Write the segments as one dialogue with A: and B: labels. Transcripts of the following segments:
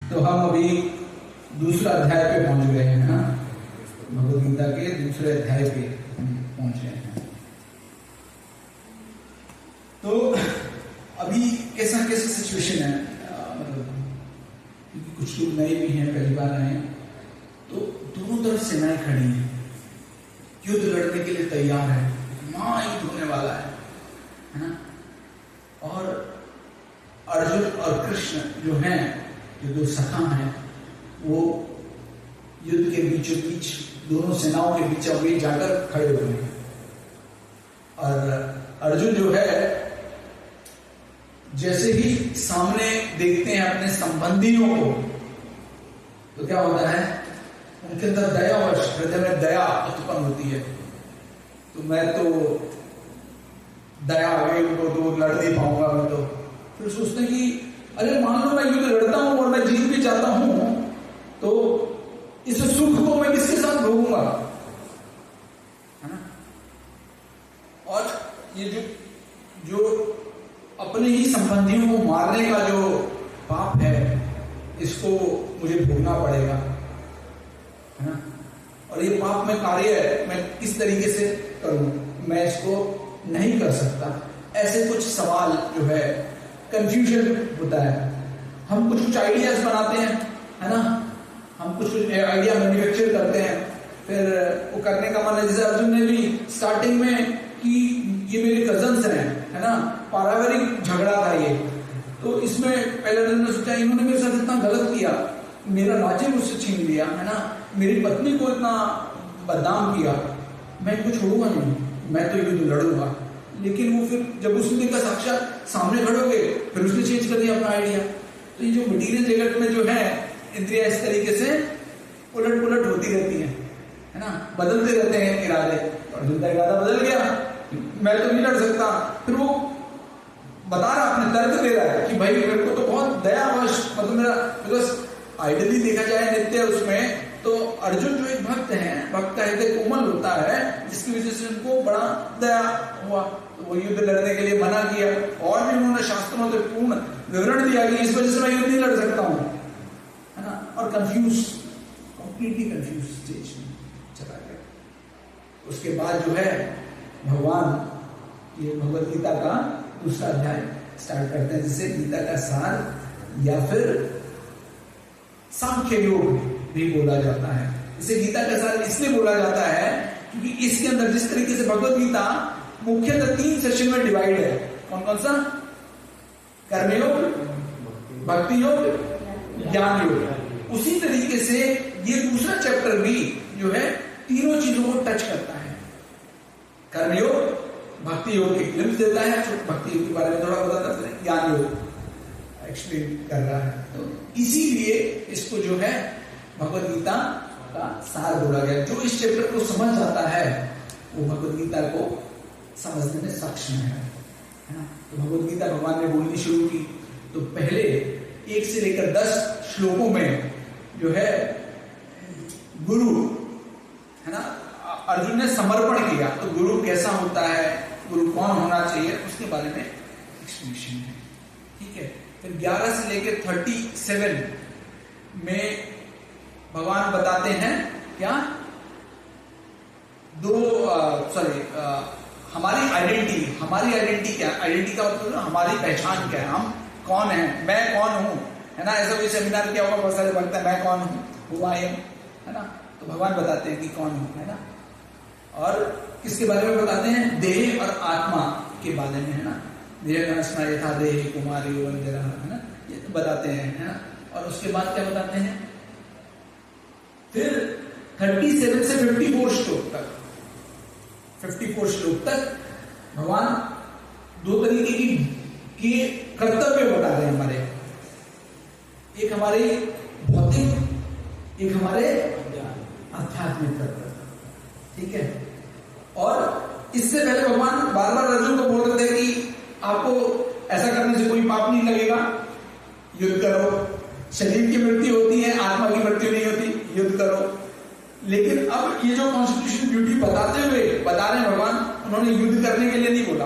A: तो हम अभी दूसरा अध्याय पे पहुंच गए हैं ना, भगवद गीता के दूसरे अध्याय पे हम पहुंच गए हैं। तो अभी कैसा सिचुएशन है, मतलब क्योंकि कुछ लोग नए भी हैं, पहली बार आए हैं, तो दोनों तरफ सेनाएं खड़ी हैं, युद्ध लड़ने के लिए तैयार है, महायुद्ध होने वाला है ना। और अर्जुन और कृष्ण जो हैं, जो दो सखा हैं, वो युद्ध के बीचों बीच दोनों सेनाओं के बीच अभी जाकर खड़े हुए हैं। और अर्जुन जो है, जैसे ही सामने देखते हैं अपने संबंधियों को, तो क्या होता है, उनके अंदर दयावश हृदय में दया उत्पन्न होती है। तो मैं तो दया आ गई उनको, तो लड़ नहीं पाऊंगा मैं तो। फिर सोचते हैं कि अरे मान लो मैं युद्ध लड़ता हूं और मैं जीत भी जाता हूं, तो इस सुख को मैं किसके साथ भोगूंगा, है ना। और ये जो अपने ही संबंधियों को मारने का जो पाप है, इसको मुझे भोगना पड़ेगा, है ना। और ये पाप में कार्य मैं किस तरीके से करूं, मैं इसको नहीं कर सकता। ऐसे कुछ सवाल जो है, कंफ्यूजन होता है। हम कुछ आइडियाज बनाते हैं, है ना, हम कुछ आइडिया मैन्युफैक्चर करते हैं, फिर वो करने का मन है। जैसे अर्जुन ने भी स्टार्टिंग में कि ये मेरे कजन्स हैं, है ना, पारिवारिक झगड़ा था ये, तो इसमें पहले अर्जुन ने सोचा इन्होंने मेरे साथ इतना गलत किया, मेरा राज्य मुझसे छीन लिया, है ना, मेरी पत्नी को इतना बदनाम किया, मैं इनको छोड़ूंगा नहीं, मैं तो युद्ध लड़ूंगा। लेकिन वो फिर जब उसने देखा साक्षात सामने खड़े हो गए, फिर उसने चेंज कर दिया अपना आइडिया। तो ये जो मटीरियल जगत में जो है, इंद्रिया इस तरीके से उलट पुलट होती रहती है ना, बदलते रहते हैं इरादे। अर्जुन का इरादा बदल गया, मैं तो नहीं लड़ सकता। फिर वो बता रहा, अपने तर्क दे रहा है कि भाई मेरे को तो बहुत दयावश, मतलब मेरा, बिकॉज आइडियली देखा जाए नित्य उसमें, तो अर्जुन जो एक भक्त है, भक्त का हृदय कोमल होता है, जिसकी वजह से उनको बड़ा दया हुआ, तो वो युद्ध लड़ने के लिए मना किया। और भी उन्होंने शास्त्रों से पूर्ण विवरण दिया कि इस वजह से मैं युद्ध नहीं लड़ सकता हूं, है ना। और कंफ्यूज, कंप्लीटली कंफ्यूज स्टेज में चला गया। उसके बाद जो है भगवान ये भगवद गीता का दूसरा अध्याय स्टार्ट करते हैं, जिसे गीता का सार या फिर सांख्य योग भी बोला जाता है। इसे गीता का सार इसलिए बोला जाता है क्योंकि इसके अंदर जिस तरीके से भगवद गीता मुख्यतः 3 सेशन में डिवाइड है। कौन कौन सा? कर्मयोग, भक्ति योग, ज्ञान योग। उसी तरीके से ये दूसरा चैप्टर भी जो है तीनों चीजों को टच करता है। कर्मयोग, भक्ति योग की ग्लिम्स देता है, भक्ति योग के बारे में थोड़ा बताता है, ज्ञान योग एक्सप्लेन कर रहा है। तो इसीलिए इसको जो है भगवद गीता का सार बोला गया। जो इस चैप्टर को समझ जाता है वो भगवद गीता को समझने में सक्षम है ना। तो भगवद गीता भगवान ने बोलनी शुरू की, तो पहले 1 से लेकर 10 श्लोकों में जो है गुरु, है ना, अर्जुन ने समर्पण किया। तो गुरु कैसा होता है, गुरु कौन होना चाहिए, उसके बारे में एक्सप्लेनेशन है। ठीक है। फिर 11 से लेकर 37 में भगवान बताते हैं क्या, हमारी आइडेंटिटी क्या, आइडेंटिटी का मतलब हमारी पहचान क्या है, हम कौन है, मैं कौन हूं, है ना। ऐसा कोई सेमिनार किया होगा, बहुत सारे वक्त है मैं कौन हूं, हुआ है ना। तो भगवान बताते हैं कि कौन हूं, है ना। और किसके बारे में बताते हैं, देह और आत्मा के बारे में, है ना। देह यथा देह कुमारी वंदना, है ना, ये तो बताते हैं, है ना। और उसके बाद क्या बताते हैं, फिर 37 से 54 श्लोक तक, 54 श्लोक तक भगवान 2 तरीके की कर्तव्य बता रहे हैं हमारे। एक हमारे भौतिक, एक हमारे आध्यात्मिक कर्तव्य। ठीक है। और इससे पहले भगवान बार बार अर्जुन को बोल रहे थे कि आपको ऐसा करने से कोई पाप नहीं लगेगा, युद्ध करो, शरीर की मृत्यु होती है, आत्मा की मृत्यु नहीं होती, युद्ध करो। लेकिन अब ये जो कॉन्स्टिट्यूशन ड्यूटी बताते हुए बता रहे हैं भगवान, उन्होंने युद्ध करने के लिए नहीं बोला,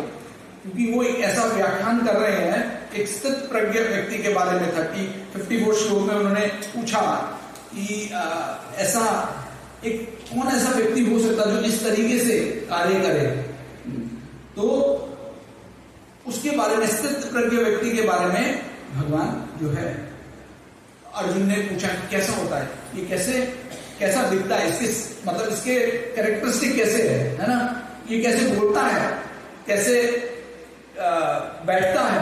A: क्योंकि वो एक ऐसा व्याख्यान कर रहे हैं एक स्थित प्रज्ञ व्यक्ति के बारे में 54 श्लोक में उन्होंने पूछा कि ऐसा एक कौन ऐसा व्यक्ति हो सकता जो इस तरीके से कार्य करे, तो उसके बारे में, स्थित प्रज्ञ व्यक्ति के बारे में भगवान जो है, अर्जुन ने पूछा कैसा होता है ये, कैसा दिखता है, इसके मतलब इसके कैरेक्टरिस्टिक कैसे है ना, ये कैसे बोलता है, कैसे बैठता है,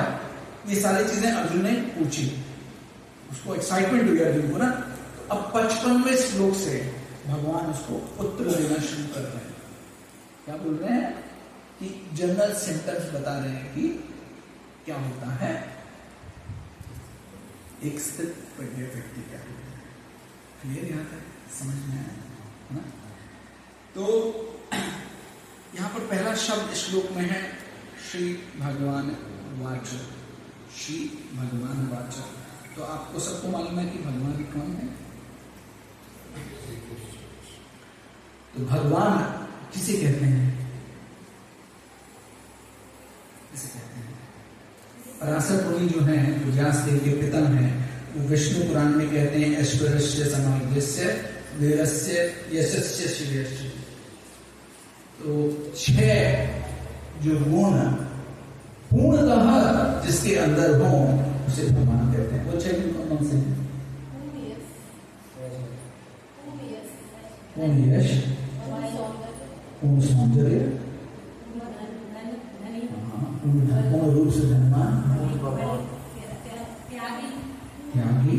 A: ये सारी चीजें अर्जुन ने पूछी। उसको एक्साइटमेंट हुई अर्जुन को ना। तो अब 55वें श्लोक से भगवान उसको उत्तर देना शुरू कर रहे हैं। क्या बोल रहे हैं कि जनरल सिम्टम्स बता रहे हैं कि क्या होता है एक स्थित प्रज्ञ व्यक्ति, क्या होता है। क्लियर यहाँ तक समझ में आया है ना। तो यहाँ पर पहला शब्द श्लोक में है श्री भगवान वाच, श्री भगवान वाच। तो आपको सबको मालूम है कि भगवान कौन है। तो भगवान किसे कहते हैं, किसे कहते हैं? पराशर मुनि जो है, जो व्यासदेव के पिता हैं, वो विष्णु पुराण में कहते हैं ऐश्वर्यस्य समाज्ञस्य वीरस्य यशस्य श्रेयस्य। तो 6 जो गुण पूर्णतः जिसके अंदर हो उसे भगवान कहते हैं। वो 6 गुण कौन से हैं? पूर्ण यश, पूर्ण सौंदर्य, पूर्ण रूप से धनवान, त्यागी, ज्ञानी,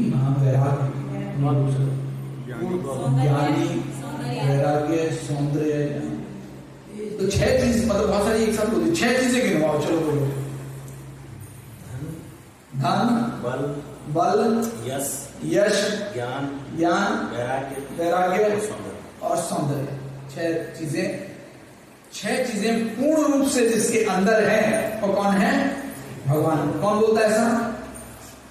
A: वैराग्य, सौंदर्य। तो 6 चीज, मतलब बहुत सारी एक साथ बोलिए, 6 चीजें गिनवाओ। चलो बोलो। धन, बल, यश, ज्ञान, वैराग्य और सौंदर्य। 6 चीजें पूर्ण रूप से जिसके अंदर है, वो कौन है? भगवान। कौन बोलता है ऐसा?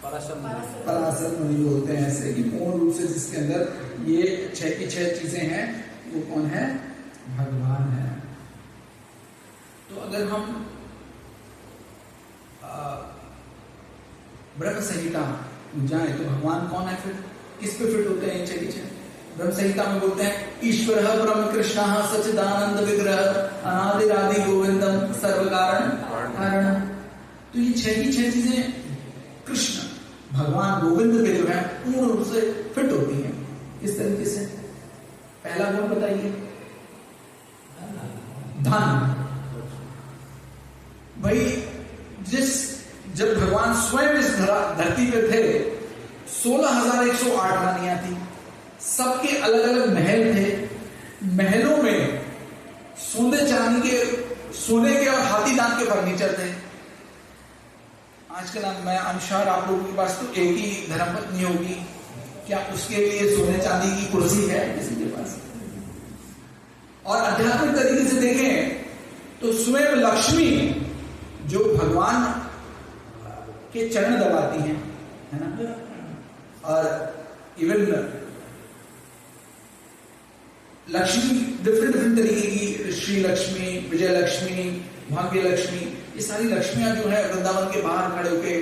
A: पराशर मुनि बोलते हैं ऐसे कि पूर्ण रूप से जिसके अंदर ये 6 की 6 चीजें हैं, वो कौन है? भगवान है। तो अगर हम ब्रह्म संहिता जाए तो भगवान कौन है, फिर किस पे फिट होते हैं 6 की 6? ब्रह्म संहिता में बोलते हैं ईश्वर ब्रह्म कृष्ण सच्चिदानंद विग्रह अनादिरादि गोविंदम सर्व कारण। तो ये 6 की 6 चीजें कृष्ण भगवान गोविंद पे जो है पूर्ण रूप से फिट होती हैं। किस तरीके से? पहला गुण बताइए। धन। भाई जब भगवान स्वयं इस धरती पे थे, 16,108 रानियां थी, सबके अलग अलग महल थे। महलों में सोने के और हाथी दांत के फर्नीचर थे। आजकल मैं अनुसार आप लोगों के पास तो एक ही धर्मपत्नी होगी, क्या उसके लिए सोने चांदी की कुर्सी है किसी के पास? और आध्यात्मिक तरीके से देखें तो स्वयं लक्ष्मी जो भगवान के चरण दबाती हैं, है ना। और इवन लक्ष्मी डिफरेंट तरीके की, श्री लक्ष्मी, विजय लक्ष्मी, भाग्य लक्ष्मी, ये सारी लक्ष्मियां जो है वृंदावन के बाहर खड़े होकर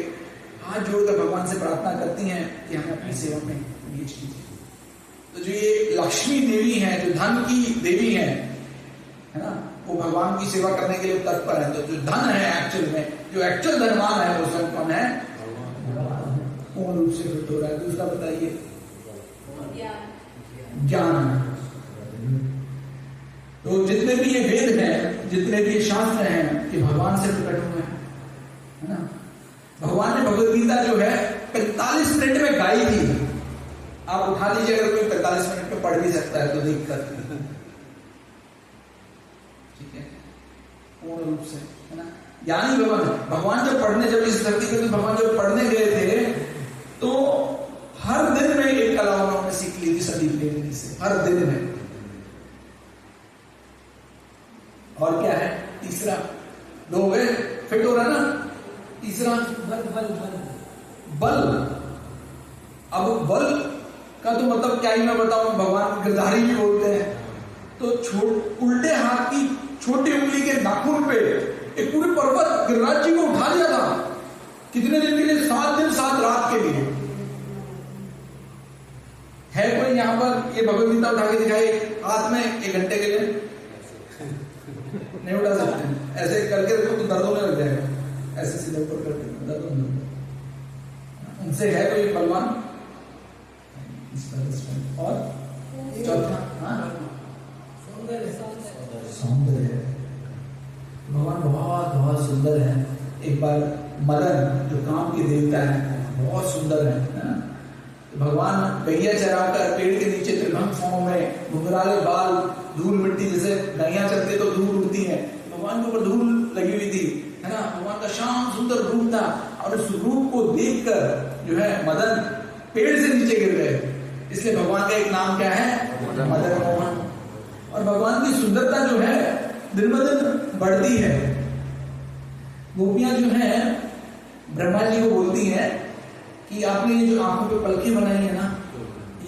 A: हाथ जोड़कर भगवान से प्रार्थना करती हैं कि हमें अपनी सेवा में नियुक्त कीजिए। तो जो ये लक्ष्मी देवी हैं, जो धन की देवी हैं, है ना, वो भगवान की सेवा करने के लिए तत्पर है। तो जो धन है एक्चुअल में, जो एक्चुअल धनवान है, वो स्वयं कौन है? पूर्ण रूप से फिट हो रहा है। दूसरा बताइए। ज्ञान। तो जितने भी ये वेद हैं, जितने भी ये शास्त्र हैं, ये भगवान से प्रकट हुए हैं, है ना। भगवान ने भगवद गीता जो है 45 मिनट में गाई थी। आप उठा लीजिए, अगर कोई 45 मिनट में पढ़ भी सकता है तो देख कर, ठीक है, पूर्ण रूप से, है ना। यानी भगवान जब इस धरती पे भगवान जब पढ़ने गए थे तो हर दिन में एक कला उन्होंने सीख ली थी सभी लेने से, हर दिन में। और क्या है तीसरा? 2 हो गए, फिट हो रहा ना। तीसरा बल। अब बल का तो मतलब क्या ही मैं बताऊं, भगवान गिरधारी भी बोलते हैं। तो उल्टे हाथ की छोटी उंगली के नाखून पे एक पूरे पर्वत गिरिराज जी को उठा लिया था। कितने दिन के लिए? 7 दिन 7 रात के लिए। है कोई यहां पर ये भगवद गीता उठा के दिखाए हाथ में 1 घंटे के लिए? नहीं उठा सकते। ऐसे करके देखो तो दर्द होने लग जाएगा, ऐसे सीधे ऊपर करके दर्द होने लग जाएगा। उनसे है कोई बलवान? और चौथा सौंदर्य। भगवान बहुत बहुत सुंदर है। एक बार मदन जो काम के देवता है बहुत सुंदर है। भगवान गैया चराकर पेड़ के नीचे त्रिभंग फॉर्म में, घुंघराले बाल, धूल मिट्टी, जैसे गैया चलते तो धूल उड़ती है, भगवान के ऊपर धूल लगी हुई थी, है ना। भगवान का शांत सुंदर रूप था और उस रूप को देखकर जो है मदन पेड़ से नीचे गिर गए। इसलिए भगवान का एक नाम क्या है? मदन मोहन। और भगवान की सुंदरता जो है दिन ब दिन बढ़ती है। गोपियां जो है ब्रह्मा जी को बोलती हैं कि आपने ये जो आंखों पे पलकें बनाई है ना,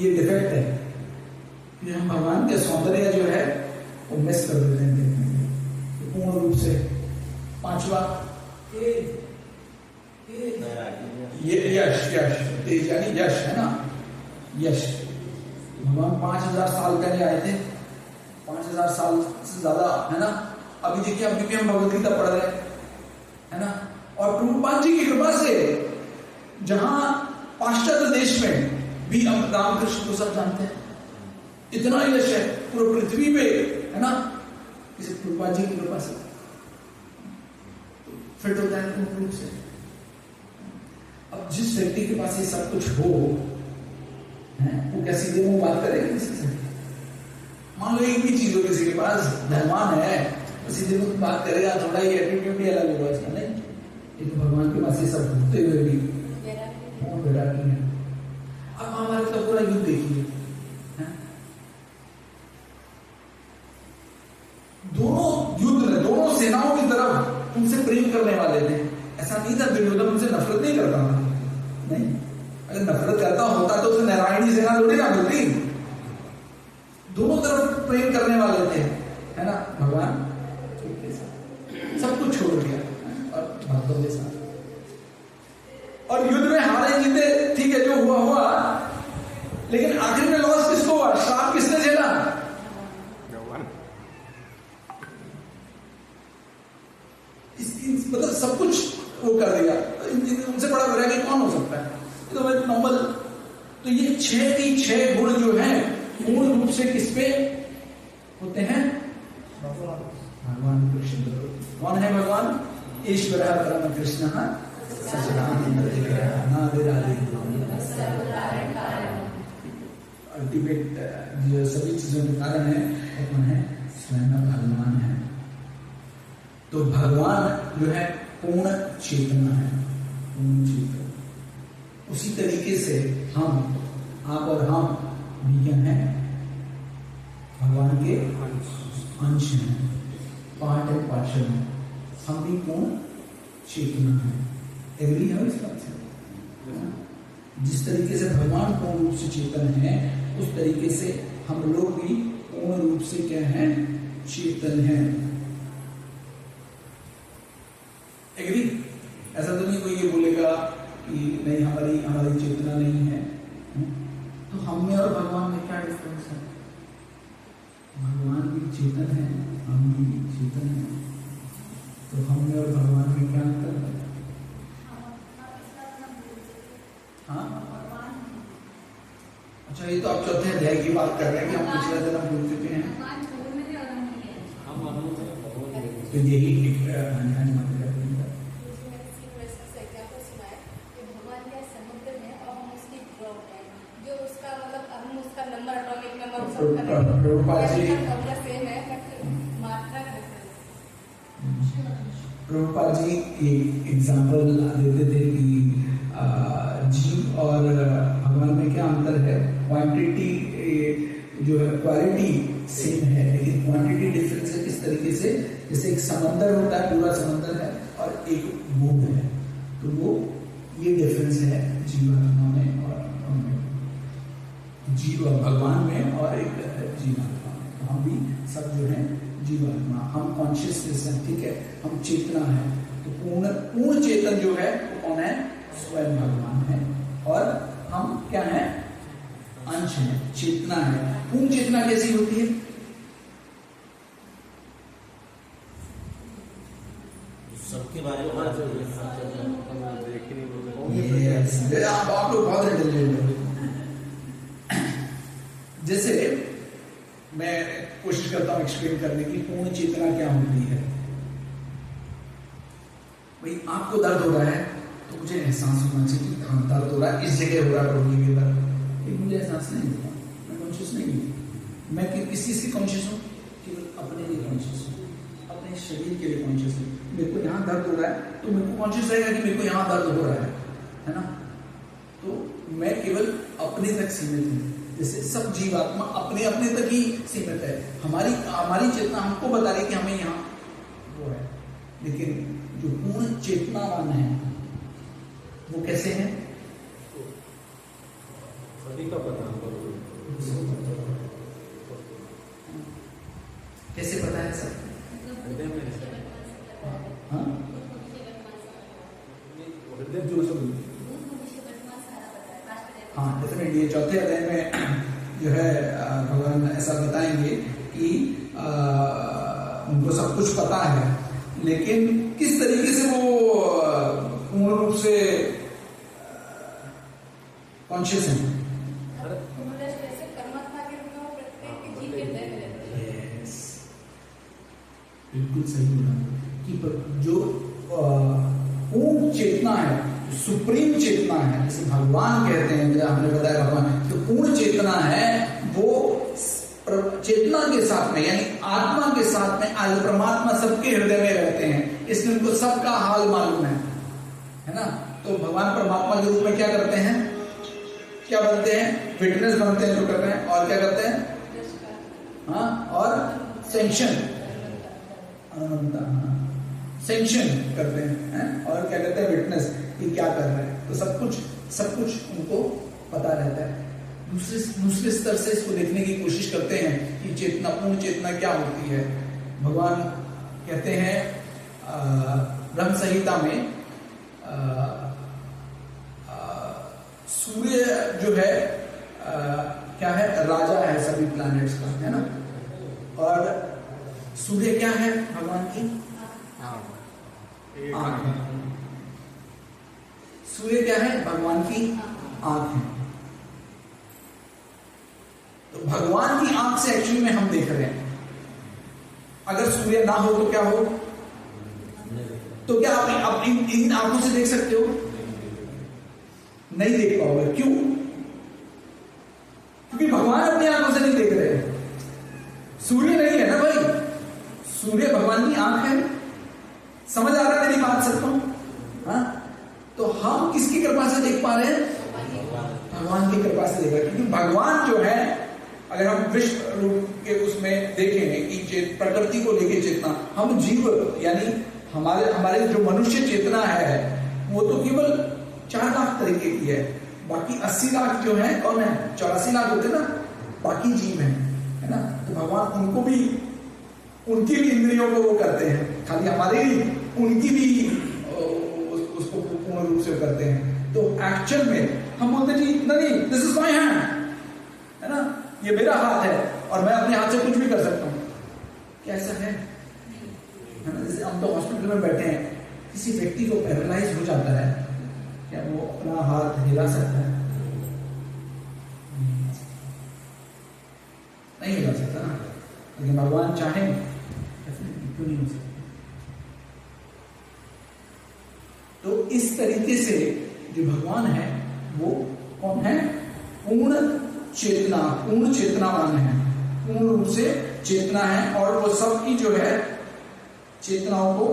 A: ये डिफेक्ट है। कि हम भगवान के सौंदर्य जो है वो मिस कर देते हैं पूर्ण रूप से। 5वां ये यश, यश तेज यानी यश है ना, यश। भगवान 5000 साल पहले आए थे, 5000 साल से ज्यादा, है ना। अभी देखिए अभी भी हम भगवद गीता पढ़ रहे हैं, है ना। और प्रभुपाद जी की कृपा से जहां पाश्चात्य देश में भी हम रामकृष्ण को सब जानते हैं, इतना यश है पूरी पृथ्वी पे, है ना, इसे प्रभुपाद जी की कृपा से फिट होता है पूर्ण रूप से। अब जिस व्यक्ति के पास ये सब कुछ हो, वो क्या सीधे मुंह बात करेगा किसी से? मान लो एक भी चीज हो किसी के पास, धनवान है, तो सीधे मुंह बात करेगा, थोड़ा ही एटीट्यूड भी अलग होगा इसका, नहीं। लेकिन भगवान के पास ये सब होते हुए भी वैरागी है। अब हमारे तो पूरा युद्ध देखिए, दोनों युद्ध में दोनों सेनाओं की तरफ उनसे प्रेम करने वाले थे। ऐसा नहीं था दुर्योधन उनसे नफरत नहीं करता था, नहीं। अगर नफरत करता होता तो उसे नारायणी सेना थोड़ी ना मिलती। दोनों तरफ प्रेम करने वाले थे, है ना। भगवान सब कुछ छोड़ दिया और भक्तों के साथ, और युद्ध में हारे जीते, ठीक है, जो हुआ हुआ, लेकिन आखिर में लॉस किसको हुआ? श्राप किसने झेला? मतलब सब कुछ वो कर दिया। उनसे बड़ा वैरागी कौन हो सकता है? तो वह नॉर्मल। तो ये 6 की 6 गुण जो है मूल रूप से किस पे होते हैं? भगवान कृष्ण। कौन है भगवान? ईश्वर परम कृष्ण अल्टीमेट जो सभी चीजों के कारण है वो कौन है? स्वयं भगवान है। तो भगवान जो है पूर्ण चेतना है, पूर्ण चेतना। उसी तरीके से हम, आप और हम भी क्या हैं? भगवान के अंश हैं, पार्ट एंड पार्षद हैं। हम भी पूर्ण चेतना है। एग्री है इस बात से? जिस तरीके से भगवान पूर्ण रूप से चेतन है, उस तरीके से हम लोग भी पूर्ण रूप से क्या है? चेतन है। एग्री? ऐसा तो नहीं कोई ये बोलेगा कि नहीं हमारी चेतना नहीं है। तो हम में और भगवान में क्या डिफरेंस है? भगवान भी चेतन है, हम भी चेतन है, तो हम में और भगवान में क्या अंतर है? हाँ, अच्छा, ये तो आप चौथे अध्याय की बात कर रहे हैं कि हम पिछले जन्म भूल चुके हैं। तो यही प्रभुपाद जी एग्जाम्पल देते थे कि जीव और भगवान में क्या अंतर है? क्वांटिटी जो है, क्वालिटी सेम है, लेकिन क्वांटिटी डिफरेंस है। किस तरीके से? जैसे एक समंदर होता है, पूरा समंदर है, और एक बूंद है, तो वो ये डिफरेंस है जीवात्मा में और जीव भगवान में, और एक जीवात्मा में। तो हम भी सब जो है जीवात्मा, हम कॉन्शियसनेस है, ठीक है, हम चेतना है। तो पूर्ण चेतन जो है कौन है? स्वयं भगवान है। और हम क्या है? अंश है, चेतना है। पूर्ण चेतना कैसी होती है?
B: सबके बारे में
A: आप लोग बहुत इंटेलिजेंट हो। जैसे मैं कोशिश करता हूं एक्सप्लेन करने की पूर्ण चेतना क्या होती है। भाई आपको दर्द हो रहा है तो मुझे एहसास होना चाहिए कि हाँ दर्द हो रहा है, इस जगह हो रहा है बॉडी के दर्द, लेकिन मुझे एहसास नहीं होता, मैं कॉन्शियस नहीं हूँ। मैं किस चीज की कॉन्शियस हूँ? केवल अपने लिए कॉन्शियस हूँ, अपने शरीर के लिए कॉन्शियस हूँ। मेरे को यहाँ दर्द हो रहा है तो मेरे को कॉन्शियस रहेगा कि मेरे को यहाँ दर्द हो रहा है ना? तो मैं केवल अपने तक सीमित हूँ। जैसे सब जीवात्मा अपने अपने तक ही सीमित है। हमारी चेतना हमको बता रही कि हमें यहाँ वो है, लेकिन जो पूर्ण चेतनावान है वो कैसे है?
B: सभी का पता
A: कैसे पता है सर? हाँ? हाँ डेफिनेटली चौथे अध्याय में जो है भगवान ऐसा बताएंगे कि उनको सब कुछ पता है, लेकिन किस तरीके से वो पूर्ण रूप से कॉन्शियस है। बिल्कुल सही बोला कि जो पूर्ण चेतना है, सुप्रीम चेतना है, जैसे भगवान कहते हैं, जैसे हमने बताया भगवान, तो पूर्ण चेतना है वो चेतना के साथ में यानी आत्मा के साथ में आज परमात्मा सबके हृदय में रहते हैं, इसलिए उनको सबका हाल मालूम है ना? तो भगवान परमात्मा के रूप में क्या करते हैं? क्या बनते हैं? विटनेस बनते हैं जो कर रहे हैं, और क्या करते हैं? हाँ, और सेंक्शन सेंक्शन करते हैं, और क्या करते हैं? विटनेस कि क्या कर रहे हैं। तो सब कुछ उनको पता रहता है। दूसरे स्तर से इसको देखने की कोशिश करते हैं कि चेतना, पूर्ण चेतना क्या होती है। भगवान कहते हैं ब्रह्म संहिता में सूर्य जो है क्या है? राजा है सभी प्लैनेट्स का, है ना? और सूर्य क्या है? भगवान की आंख है। सूर्य क्या है? भगवान की आंख है। तो भगवान की आंख से एक्चुअली में हम देख रहे हैं। अगर सूर्य ना हो तो क्या हो? तो क्या आप इन आंखों से देख सकते हो? नहीं देख पाओगे। क्यों? क्योंकि भगवान अपनी आंखों से नहीं देख रहे। सूर्य नहीं है ना भाई, सूर्य भगवान की आंख है। समझ आ रहा है मेरी बात सबको? हाँ, तो हम किसकी कृपा से देख पा रहे हैं? भगवान की कृपा से देख रहे हैं। क्योंकि भगवान जो है, अगर हम विश्व रूप के उसमें देखेंगे कि प्रकृति को लेके चेतना, हम जीव यानी हमारे जो मनुष्य चेतना है वो तो केवल 4 लाख तरीके की है। बाकी 80 लाख जो है कौन है? 84 लाख होते ना, बाकी जीव है ना? तो भगवान उनकी भी इंद्रियों को वो करते हैं, खाली हमारे ही, उनकी भी उसको पूर्ण रूप से करते हैं। तो एक्चुअल में हम बोलते हैं जी नहीं, दिस इज माय हैंड, है ना? ये मेरा हाथ है और मैं अपने हाथ से कुछ भी कर सकता हूं। क्या ऐसा है ना? जैसे हम तो हॉस्पिटल में बैठे हैं, किसी व्यक्ति को पैरालाइज हो जाता है, क्या वो अपना हाथ हिला सकता है? नहीं हिला सकता ना। लेकिन भगवान चाहे क्यों नहीं हो सकता? तो इस तरीके से जो भगवान है वो कौन है? पूर्ण चेतनावान है, पूर्ण रूप से चेतना है, और वो सबकी जो है चेतनाओं को,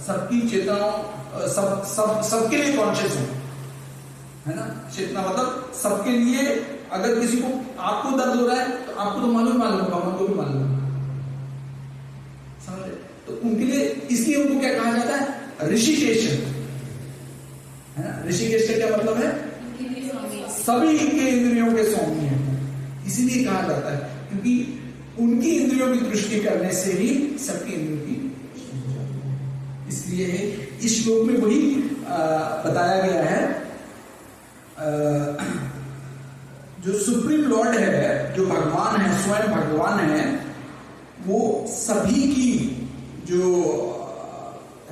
A: सबकी चेतनाओं, सबके लिए कॉन्शियस है ना? चेतना मतलब सबके लिए। अगर किसी को, आपको दर्द हो रहा है तो आपको तो मालूम है, भगवान को भी मालूम है, समझे? तो उनके लिए, इसलिए उनको क्या कहा जाता है? ऋषिकेश, है ना? ऋषिकेश का क्या मतलब है? सभी के इंद्रियों के स्वामी है, इसीलिए कहा जाता है, क्योंकि उनकी इंद्रियों की दृष्टि करने से ही सबकी इंद्रियों की दृष्टि हो जाती है। इसलिए इसलिए इस श्लोक में वही बताया गया है। जो सुप्रीम लॉर्ड है, जो भगवान है, स्वयं भगवान है, वो सभी की जो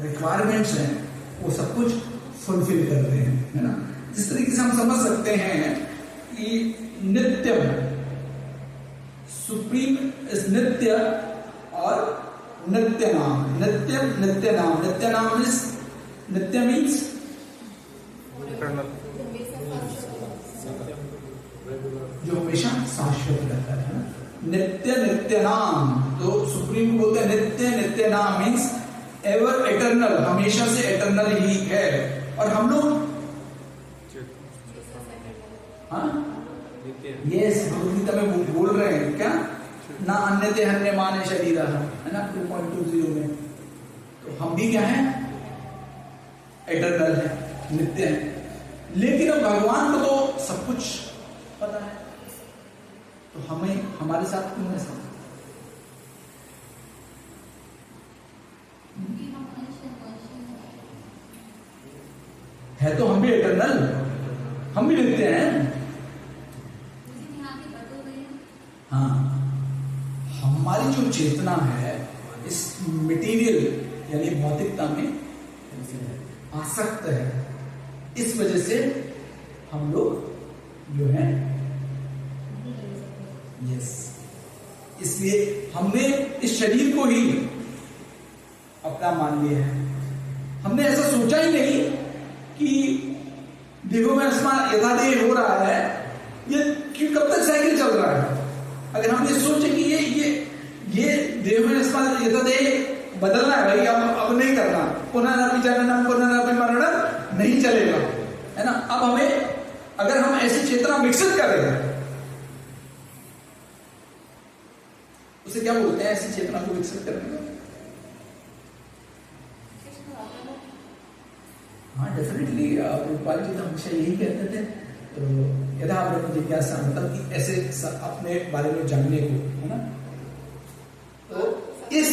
A: रिक्वायरमेंट्स हैं वो सब कुछ फुलफिल करते हैं, है ना। इस तरीके से हम समझ सकते हैं कि नित्यम, सुप्रीम इज नित्य और नित्य नाम, नित्यम नित्य नाम, नित्य नाम इज, नित्य मीन्स जो हमेशा शाश्वत रहता है, नित्य नित्य नाम। तो सुप्रीम को बोलते हैं नित्य नित्य नाम मीन्स एवर एटर्नल, हमेशा से एटर्नल ही है। और हम लोग यस भगवदगीता में बोल रहे हैं क्या, ना अन्यते हन्य माने शरीर, है ना 2.20 में। तो हम भी क्या है, एटर्नल है, नित्य है। लेकिन अब भगवान को तो सब कुछ पता है, तो हमें हमारे साथ क्यों ऐसा? है तो हम भी एटर्नल, हम भी नित्य हैं। हाँ, हमारी जो चेतना है इस मटेरियल यानी भौतिकता में आसक्त है, इस वजह से हम लोग जो है यस, इसलिए हमने इस शरीर को ही अपना मान लिया है। हमने ऐसा सोचा ही नहीं कि देखो मैं आसमान यथादेह हो रहा है, ये क्यों, कब तक साइकिल चल रहा है। अगर हम ये सोचे कि ये देह में आसमान यथादेह बदलना है भाई, अब नहीं करना, पुनरपि जननम पुनरपि मरणम नहीं चलेगा, है ना। अब हमें, अगर हम ऐसी चेतना विकसित करें, उसे क्या बोलते हैं, ऐसी चेतना को विकसित करने का? हाँ डेफिनेटली, रूपाल जी तो हमेशा यही कहते थे, तो यथा ब्रह्म जिज्ञासा, मतलब कि ऐसे अपने बारे में जानने को, है ना। तो इस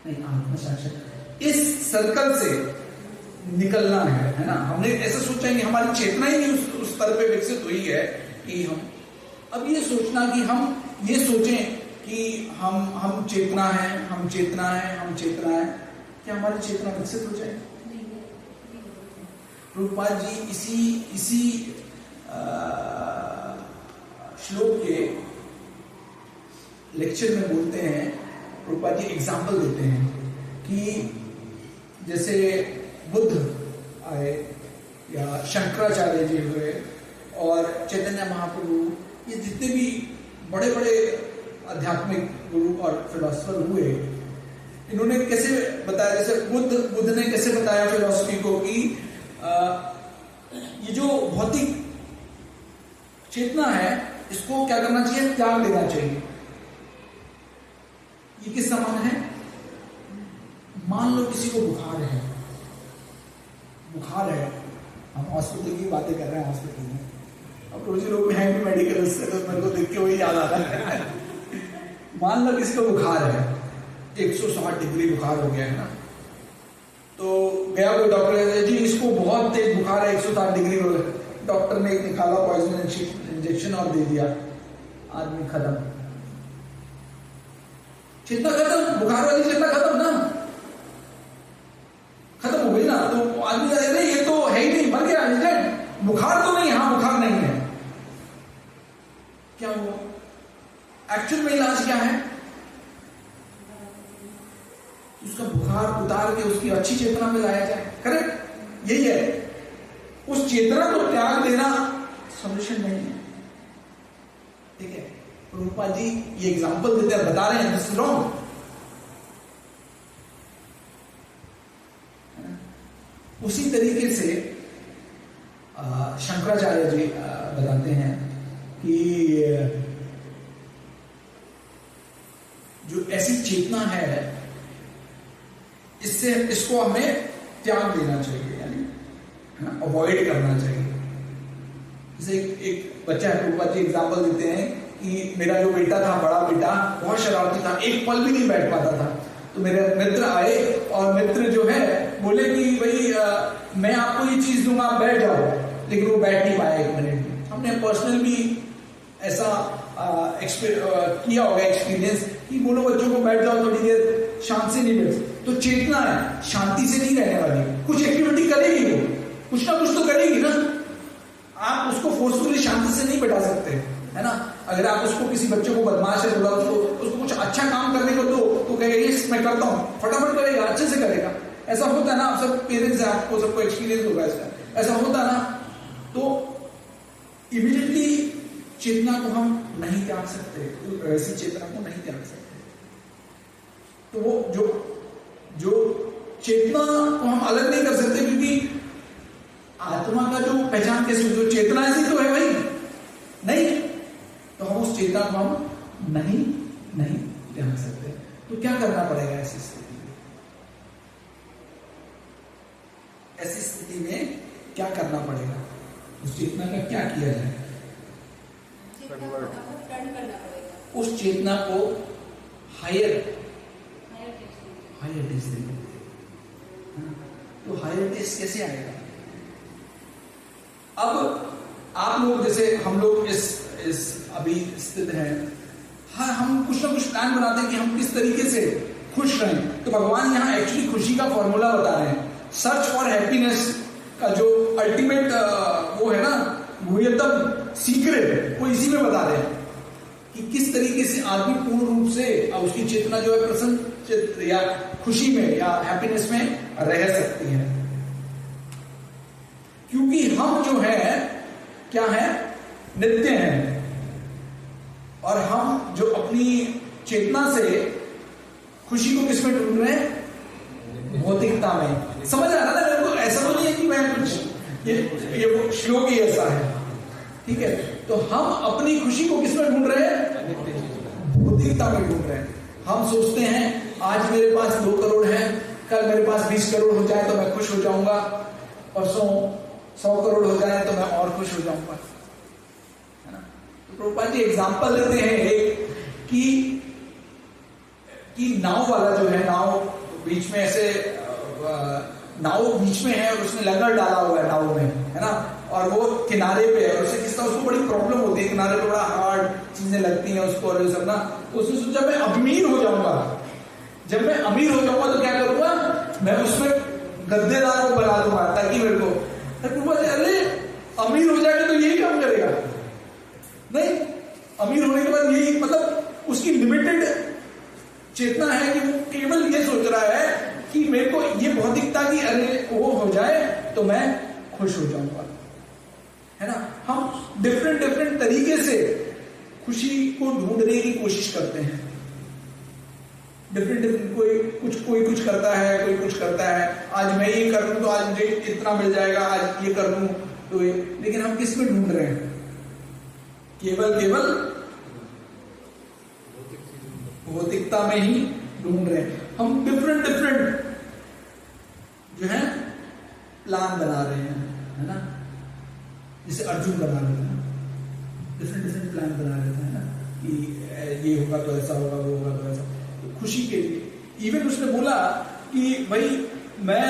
A: नहीं, आत्म साक्षात्कार, इस सर्कल से निकलना है ना। हमने ऐसा सोचा है कि हमारी चेतना ही नहीं उस स्तर पे विकसित हुई है कि हम अब ये सोचना कि हम ये सोचें कि हम चेतना है, हम चेतना है, हम चेतना है, क्या हमारी चेतना विकसित हो जाए? रूपपाल जी इसी श्लोक के लेक्चर में बोलते हैं, रूपपाल जी एग्जाम्पल देते हैं कि जैसे बुद्ध आए या शंकराचार्य जी हुए और चैतन्य महाप्रभु, ये जितने भी बड़े बड़े आध्यात्मिक गुरु और फिलोसफर हुए, इन्होंने कैसे बताया, जैसे बुद्ध ने कैसे बताया फिलोसफी को कि ये जो भौतिक चेतना है इसको क्या करना चाहिए, त्याग देना चाहिए। ये किस समान है? मान लो किसी को बुखार है, हम हॉस्पिटल की बातें कर रहे हैं, हॉस्पिटल में अब रोजी लोग हैं भी मेडिकल से, तो मेरे को देख के वही याद आता है। मान लो किसी को बुखार है, 160 डिग्री बुखार हो गया है ना, तो गया कोई डॉक्टर, जी इसको बहुत तेज बुखार है, 160 डिग्री हो गया। डॉक्टर ने एक निकाला पॉइजन इंजेक्शन और दे दिया, आदमी खत्म, चेतना खत्म, बुखार वाली चेतना खत्म ना, खत्म हो गई ना। तो आदमी कह रहे ये तो है ही नहीं, मर गया, इंजेक्ट, बुखार तो नहीं, हाँ बुखार नहीं है, क्या हुआ? एक्चुअल में इलाज क्या है? उसका बुखार उतार के उसकी अच्छी चेतना में लाया जाए, करेक्ट, यही है। उस चेतना को त्याग देना सॉल्यूशन नहीं है, ठीक है। रूपा जी ये एग्जांपल देते हैं, बता रहे हैं दिस इज रॉन्ग। उसी तरीके से शंकराचार्य जी बताते हैं कि जो ऐसी चेतना है इसको हमें त्याग देना चाहिए, यानी है ना, अवॉइड करना चाहिए। जैसे एक बच्चा है, रूपा जी एग्जाम्पल देते हैं कि मेरा जो बेटा था, बड़ा बेटा, बहुत शरारती था, एक पल भी नहीं बैठ पाता था। तो मेरे मित्र आए और मित्र जो है बोले कि भाई मैं आपको ये चीज दूंगा, आप बैठ जाओ, लेकिन वो बैठ नहीं पाया 1 मिनट में। हमने पर्सनल भी ऐसा किया होगा एक्सपीरियंस कि बोलो बच्चों को बैठ जाओ थोड़ी देर, शांत से नहीं बैठ। तो चेतना है, शांति से नहीं रहने वाली, कुछ एक्टिविटी करेगी वो, कुछ ना कुछ तो करेगी ना। आप उसको फोर्सफुली शांति से नहीं बैठा सकते, है ना। अगर आप उसको किसी बच्चे को बदमाश है बोला, उसको कुछ अच्छा काम करने को तो कहेगा ये मैं करता हूँ, फटाफट करेगा, अच्छे से करेगा। ऐसा होता है ना, आप सब पेरेंट्स हैं, आपको सबको एक्सपीरियंस होगा इसका, ऐसा होता है ना। तो इमीडिएटली चेतना को हम नहीं त्याग सकते, ऐसी चेतना को नहीं त्याग सकते। तो वो जो चेतना को हम अलग नहीं कर सकते, क्योंकि आत्मा का जो पहचान कैसे, जो चेतना ऐसी तो है भाई नहीं, तो हम उस चेतना को हम नहीं त्याग सकते। तो क्या करना पड़ेगा ऐसी स्थिति में? ऐसी स्थिति में क्या करना पड़ेगा? उस चेतना का क्या किया जाए? उस चेतना को हायर टेस्ट देना। तो हायर टेस्ट कैसे आएगा? अब आप लोग जैसे हम लोग इस अभी स्थित हैं, हाँ, हम कुछ ना कुछ प्लान बनाते हैं कि हम किस तरीके से खुश रहें। तो भगवान यहाँ एक्चुअली खुशी का फॉर्मूला बता रहे हैं। सर्च फॉर हैप्पीनेस का जो अल्टीमेट वो है ना, गुह्यतम सीक्रेट, वो इसी में बता रहे हैं कि किस तरीके से आदमी पूर्ण रूप से उसकी चेतना जो है प्रसन्न चित्त या खुशी में या हैप्पीनेस में रह सकती है। क्योंकि हम जो है क्या है, नित्य हैं, और हम जो अपनी चेतना से खुशी को किसमें ढूंढ रहे हैं? भौतिकता में। समझ आ रहा है ना मेरे को? ऐसा तो नहीं है कि मैं कुछ ये श्लोक ही ऐसा है, ठीक है। तो हम अपनी खुशी को किसमें ढूंढ रहे हैं? भौतिकता में ढूंढ रहे हैं। हम सोचते हैं आज मेरे पास 2 करोड़ है, कल मेरे पास 20 करोड़ हो जाए तो मैं खुश हो जाऊंगा, परसों 100 करोड़ हो जाए तो मैं और खुश हो जाऊंगा, है ना। तो प्रभुपाद जी एग्जाम्पल देते हैं एक कि नाव वाला जो है, नाव बीच में ऐसे नाव बीच में है और उसने लंगर डाला हुआ है नाव में, है ना, और वो किनारे पे है, उससे किसका उसको बड़ी प्रॉब्लम होती है, किनारे पे बड़ा हार्ड चीजें लगती हैं उसको और ये सब ना। तो उसने सोचा मैं अमीर हो जाऊंगा, जब मैं अमीर हो जाऊंगा तो क्या करूंगा, मैं उसमें गद्देदार को बना दूंगा ताकि मेरे को। अरे अमीर हो जाएगा तो यही काम करेगा? नहीं, अमीर होने के बाद यही, मतलब उसकी लिमिटेड चेतना है कि वो केवल ये सोच रहा है कि मेरे को ये भौतिकता की अरे वो हो जाए तो मैं खुश हो जाऊंगा, है ना। हम डिफरेंट तरीके से खुशी को ढूंढने की कोशिश करते हैं। डिफरेंट कोई कुछ करता है, कोई कुछ करता है। आज मैं ये कर लूं तो आज मुझे इतना मिल जाएगा, आज ये कर लूं तो ये। लेकिन हम किस में ढूंढ रहे हैं? केवल भौतिकता में ही ढूंढ रहे हैं। हम डिफरेंट जो है प्लान बना रहे हैं, है ना। जैसे अर्जुन बना रहे हैं, डिफरेंट प्लान बना रहे हैं ना, कि ये होगा तो ऐसा होगा, वो होगा तो ऐसा, तो खुशी के लिए। इवन उसने बोला कि भाई मैं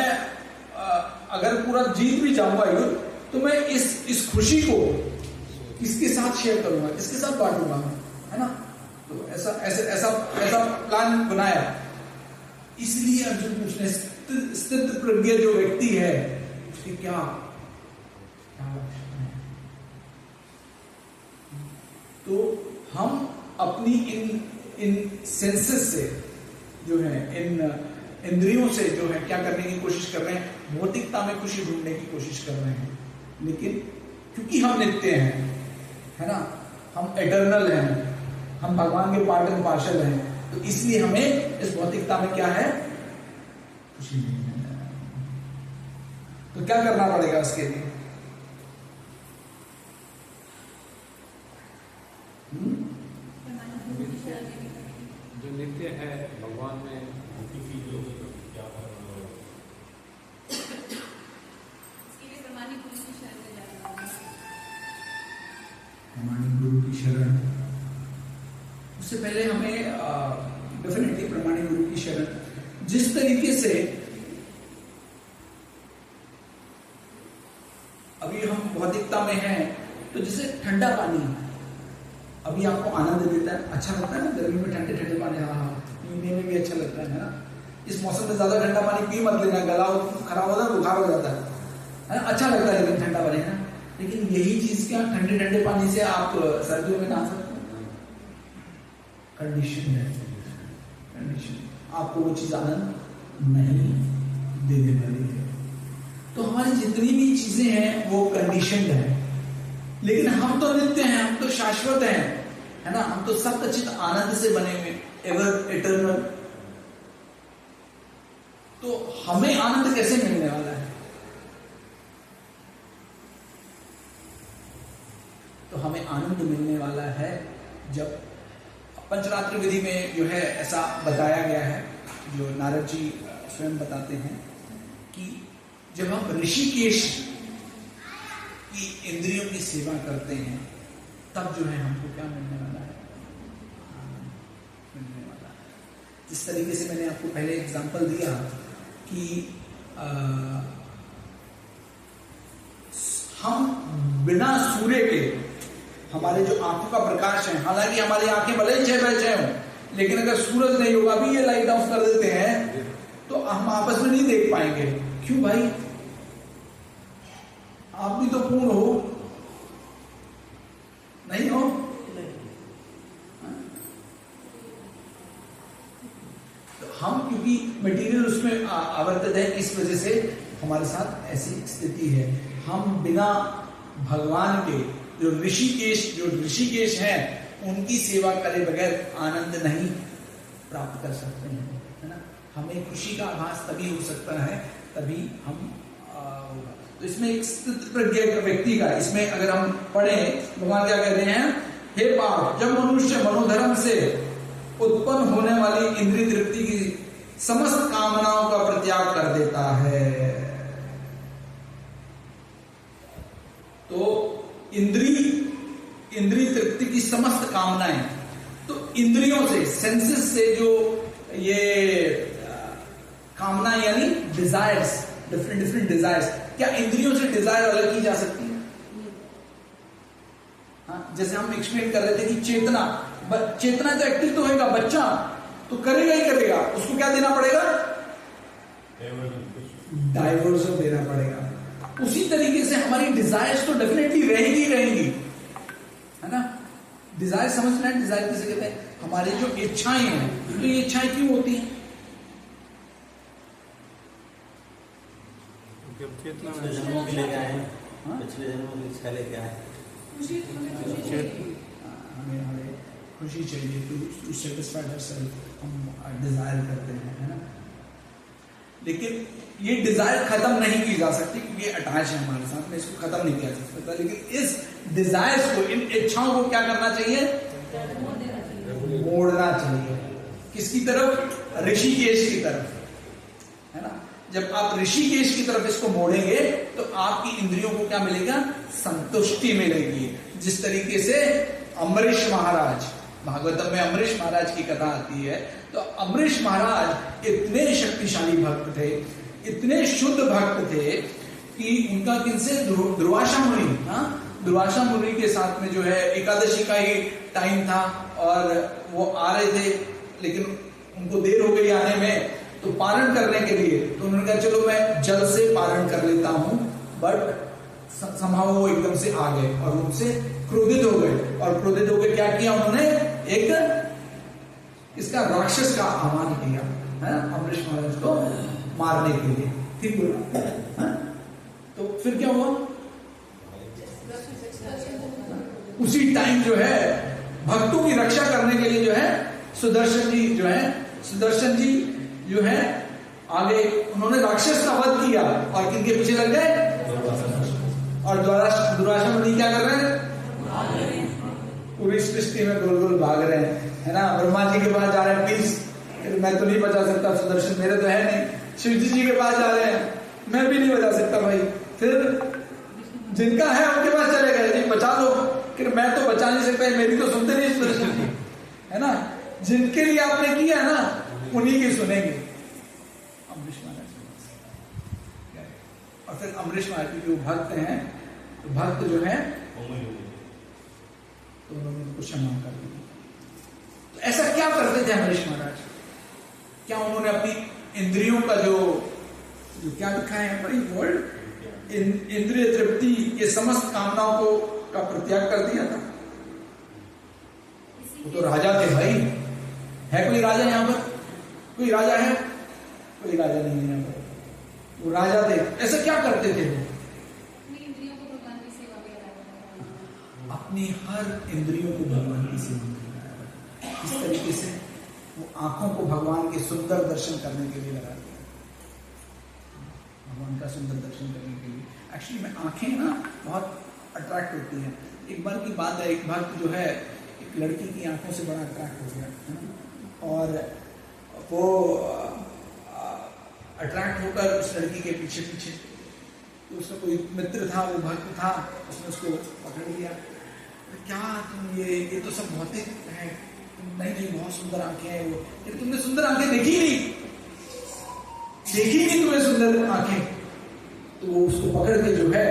A: अगर पूरा जीत भी जाऊंगा युद्ध तो मैं इस खुशी को किसके साथ शेयर करूंगा, किसके साथ बांटूंगा, है ना। तो ऐसा प्लान बनाया। इसलिए अर्जुन पूछने स्थित प्रज्ञ जो व्यक्ति है उसके क्या लक्षण है। तो हम अपनी इन सेंसेस से जो है, इन इंद्रियों से जो है क्या करने की कोशिश कर रहे हैं? भौतिकता में खुशी ढूंढने की कोशिश कर रहे हैं। लेकिन क्योंकि हम नित्य हैं, है ना, हम एटर्नल हैं, हम भगवान के पार्ट एंड पार्षद हैं, तो इसलिए हमें इस भौतिकता में क्या है? खुशी नहीं है। तो क्या करना पड़ेगा उसके लिए?
C: जो नित्य है भगवान में,
A: प्रमाणिक गुरु की शरण। उससे पहले हमें डेफिनेटली प्रमाणिक गुरु की शरण जिस तरीके से अभी हम भौतिकता में हैं, तो जैसे ठंडा पानी अभी आपको आनंद देता है, अच्छा लगता है ना, गर्मी में ठंडे ठंडे पानी, हाँ पीने में भी अच्छा लगता है ना। इस मौसम में ज्यादा ठंडा पानी पी मत लेना, गला खराब होता है, बुखार हो जाता है ना, अच्छा लगता है लेकिन ठंडा पानी है ना। लेकिन यही चीज क्या ठंडे ठंडे पानी से आप सर्दियों में नहा सकते हैं? कंडीशन है, कंडीशन, आपको वो चीज आनंद नहीं देने वाली है। तो हमारी जितनी भी चीजें हैं वो कंडीशनड है, लेकिन हम तो नित्य हैं, हम तो शाश्वत हैं, है ना, हम तो सत्यचित आनंद से बने हुए, एवर इटर्नल। तो हमें आनंद कैसे मिलने वाला है? तो हमें आनंद मिलने वाला है जब पंचरात्र विधि में जो है ऐसा बताया गया है, जो नारद जी स्वयं बताते हैं कि जब हम ऋषिकेश की इंद्रियों की सेवा करते हैं, तब जो है हमको क्या मिलने वाला है? मिलने वाला है। जिस तरीके से मैंने आपको पहले एग्जांपल दिया कि हम बिना सूर्य के, हमारे जो आंखों का प्रकाश है, हालांकि हमारी आंखें भले ही 6 बाय 6 हो, लेकिन अगर सूरज नहीं होगा, अभी ये लाइट ऑफ कर देते हैं तो हम आपस में नहीं देख पाएंगे। क्यों भाई? आप भी तो पूर्ण हो, नहीं हो? तो हम क्योंकि मटेरियल उसमें आवर्तित है, इस वजह से हमारे साथ ऐसी स्थिति है। हम बिना भगवान के, जो ऋषिकेश हैं, उनकी सेवा करे बगैर आनंद नहीं प्राप्त कर सकते हैं, है ना। हमें खुशी का आभास तभी हो सकता है, तभी हम तो इसमें एक स्थित प्रज्ञ व्यक्ति का, इसमें अगर हम पढ़ें, भगवान क्या कहते हैं? हे पार्थ, जब मनुष्य मनोधर्म से उत्पन्न होने वाली इंद्रिय तृप्ति की समस्त कामनाओं का परित्याग कर देता है, तो इंद्रिय तृप्ति की समस्त कामनाएं, तो इंद्रियों से, सेंसेस से जो ये कामना यानी डिजायर्स, डिफरेंट डिजायर्स, क्या इंद्रियों से डिजायर अलग की जा सकती है? हाँ, जैसे हम एक्सप्लेन कर रहे थे कि चेतना तो एक्टिव तो होगा, बच्चा तो करेगा ही करेगा, उसको क्या देना पड़ेगा? डाइवर्जन देना पड़ेगा। उसी तरीके से हमारी डिजायर्स तो डेफिनेटली रहेंगी, है ना। डिजायर समझना है, डिजायर किसे कहते हैं? हमारी जो इच्छाएं हैं, तो ये इच्छाएं क्यों होती हैं?
B: पिछले जन्मों के लिए क्या है? पिछले जन्मों की इच्छा लेके आए,
A: हमें खुशी चाहिए, टू सेटिस्फाई आवरसेल्फ, हम डिजायर करते हैं, है ना। लेकिन ये डिजायर खत्म नहीं की जा सकती, क्योंकि ये अटैच है हमारे साथ में, इसको खत्म नहीं किया जा सकता। लेकिन इस डिजायर्स को, इन इच्छाओं को क्या करना चाहिए? मोड़ना चाहिए। किसकी तरफ? ऋषिकेश की तरफ, है ना। जब आप ऋषिकेश की तरफ इसको मोड़ेंगे तो आपकी इंद्रियों को क्या मिलेगा? संतुष्टि मिलेगी। जिस तरीके से अम्बरीश महाराज, भागवतम में अम्बरीश महाराज की कथा आती है, तो अम्बरीश महाराज इतने शक्तिशाली भक्त थे, इतने शुद्ध भक्त थे कि उनका किनसे? दुर्वासा मुनि, हाँ, दुर्वासा मुनि के साथ में जो है एकादशी का ही टाइम था, और वो आ रहे थे, लेकिन उनको देर हो गई आने में, तो पारण करने के लिए, तो उन्होंने कहा चलो मैं जल से पारण कर लेता हूं, बट समाव वो एकदम से आ गए और उनसे क्रोधित हो गए, और क्रोधित होकर क्या किया उन्होंने? एक इसका राक्षस का आह्वान किया, है, अम्बरीश महाराज को मारने के लिए। ठीक बोला? तो फिर क्या हुआ? उसी टाइम जो है भक्तों की रक्षा करने के लिए जो है सुदर्शन जी जो है आगे, उन्होंने राक्षस का वध किया, और किनके पीछे लग गए? और दुर्वासा मुनि क्या कर रहे हैं? पूरी सृष्टि में गोल गोल भाग रहे हैं, है ना। ब्रह्मा जी के पास जा रहे हैं, प्लीज मैं तो नहीं बचा सकता सुदर्शन, मेरे तो है नहीं। शिव जी के पास जा रहे हैं, मैं भी नहीं बचा सकता भाई। फिर जिनका है उनके पास चले गए, जी बचा दो, कि मैं तो बचा नहीं सकता, मेरी तो सुनते नहीं सुदर्शन जी, है ना। जिनके लिए आपने किया ना, उन्हीं की सुनेंगे, फिर अमरीश महाराज के जो भक्त हैं, तो भक्त जो है तो उन्होंने उनको क्षमा कर दी। तो ऐसा क्या करते थे अमरीश महाराज? क्या उन्होंने अपनी इंद्रियों का जो क्या लिखा है बड़ी वर्ड, इंद्रिय तृप्ति के समस्त कामनाओं को का परित्याग कर दिया था? वो तो राजा थे भाई। है कोई राजा यहाँ पर? कोई राजा है? कोई राजा नहीं है यहाँ पर। वो राजा थे। ऐसा क्या करते थे वो? अपनी हर इंद्रियों को भगवान की सेवा में, इस तरीके से वो आंखों को भगवान के सुंदर दर्शन करने के लिए लगा दिया, भगवान का सुंदर दर्शन करने के लिए। एक्चुअली में आंखें ना बहुत अट्रैक्ट होती हैं। एक बार की बात है, एक भक्त जो है एक लड़की की आंखों से बड़ा अट्रैक्ट हो गया है ना, और वो अट्रैक्ट होकर उस लड़की के पीछे पीछे, तो उसका कोई मित्र था, वो भक्त था, उसने उसको पकड़ लिया। क्या तुम ये तो सब भौतिक है, नहीं बहुत सुंदर आंखें हैं वो, लेकिन तुमने सुंदर आंखें देखी नहीं तुमने सुंदर आंखें। तो वो उसको पकड़ के जो है,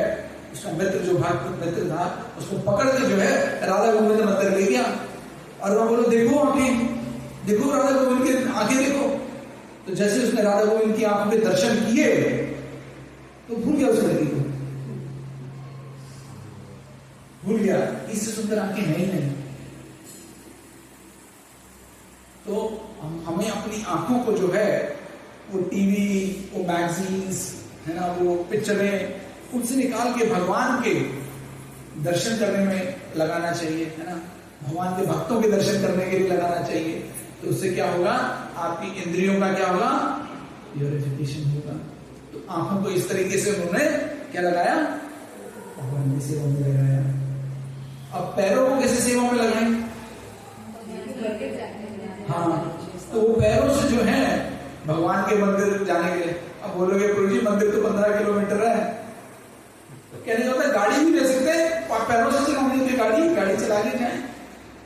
A: उसका मित्र जो भक्त मित्र था, उसको पकड़ के जो है राधा गोविंद मंदिर ले गया, और वह बोलो देखो आंखें, देखो राधा गोविंद की आंखें देखो। तो जैसे उसने राधा गोविंद की आंखों के दर्शन किए तो भूल गया उस लड़की को, भूल गया इससे सुंदर आंखें है ही नहीं। तो हमें अपनी आंखों को जो है वो टीवी, वो मैगजीन्स है ना, वो पिक्चरें, उनसे निकाल के भगवान के दर्शन करने में लगाना चाहिए, है ना, भगवान के भक्तों के दर्शन करने के लिए लगाना चाहिए। तो उससे क्या होगा? आपकी इंद्रियों का क्या होगा? प्योरिफिकेशन होगा। तो आंखों को इस तरीके से उन्होंने क्या लगाया? भगवान की सेवा में लगाया। अब पैरों को कैसे सेवा में लगाएं? हाँ, तो वो पैरों से जो है भगवान के मंदिर जाने के लिए। अब बोलोगे प्रभु जी मंदिर तो 15 किलोमीटर है, तो कहने होता है गाड़ी भी ले सकते हैं, और पैरों से चलाने की गाड़ी चला के जाए,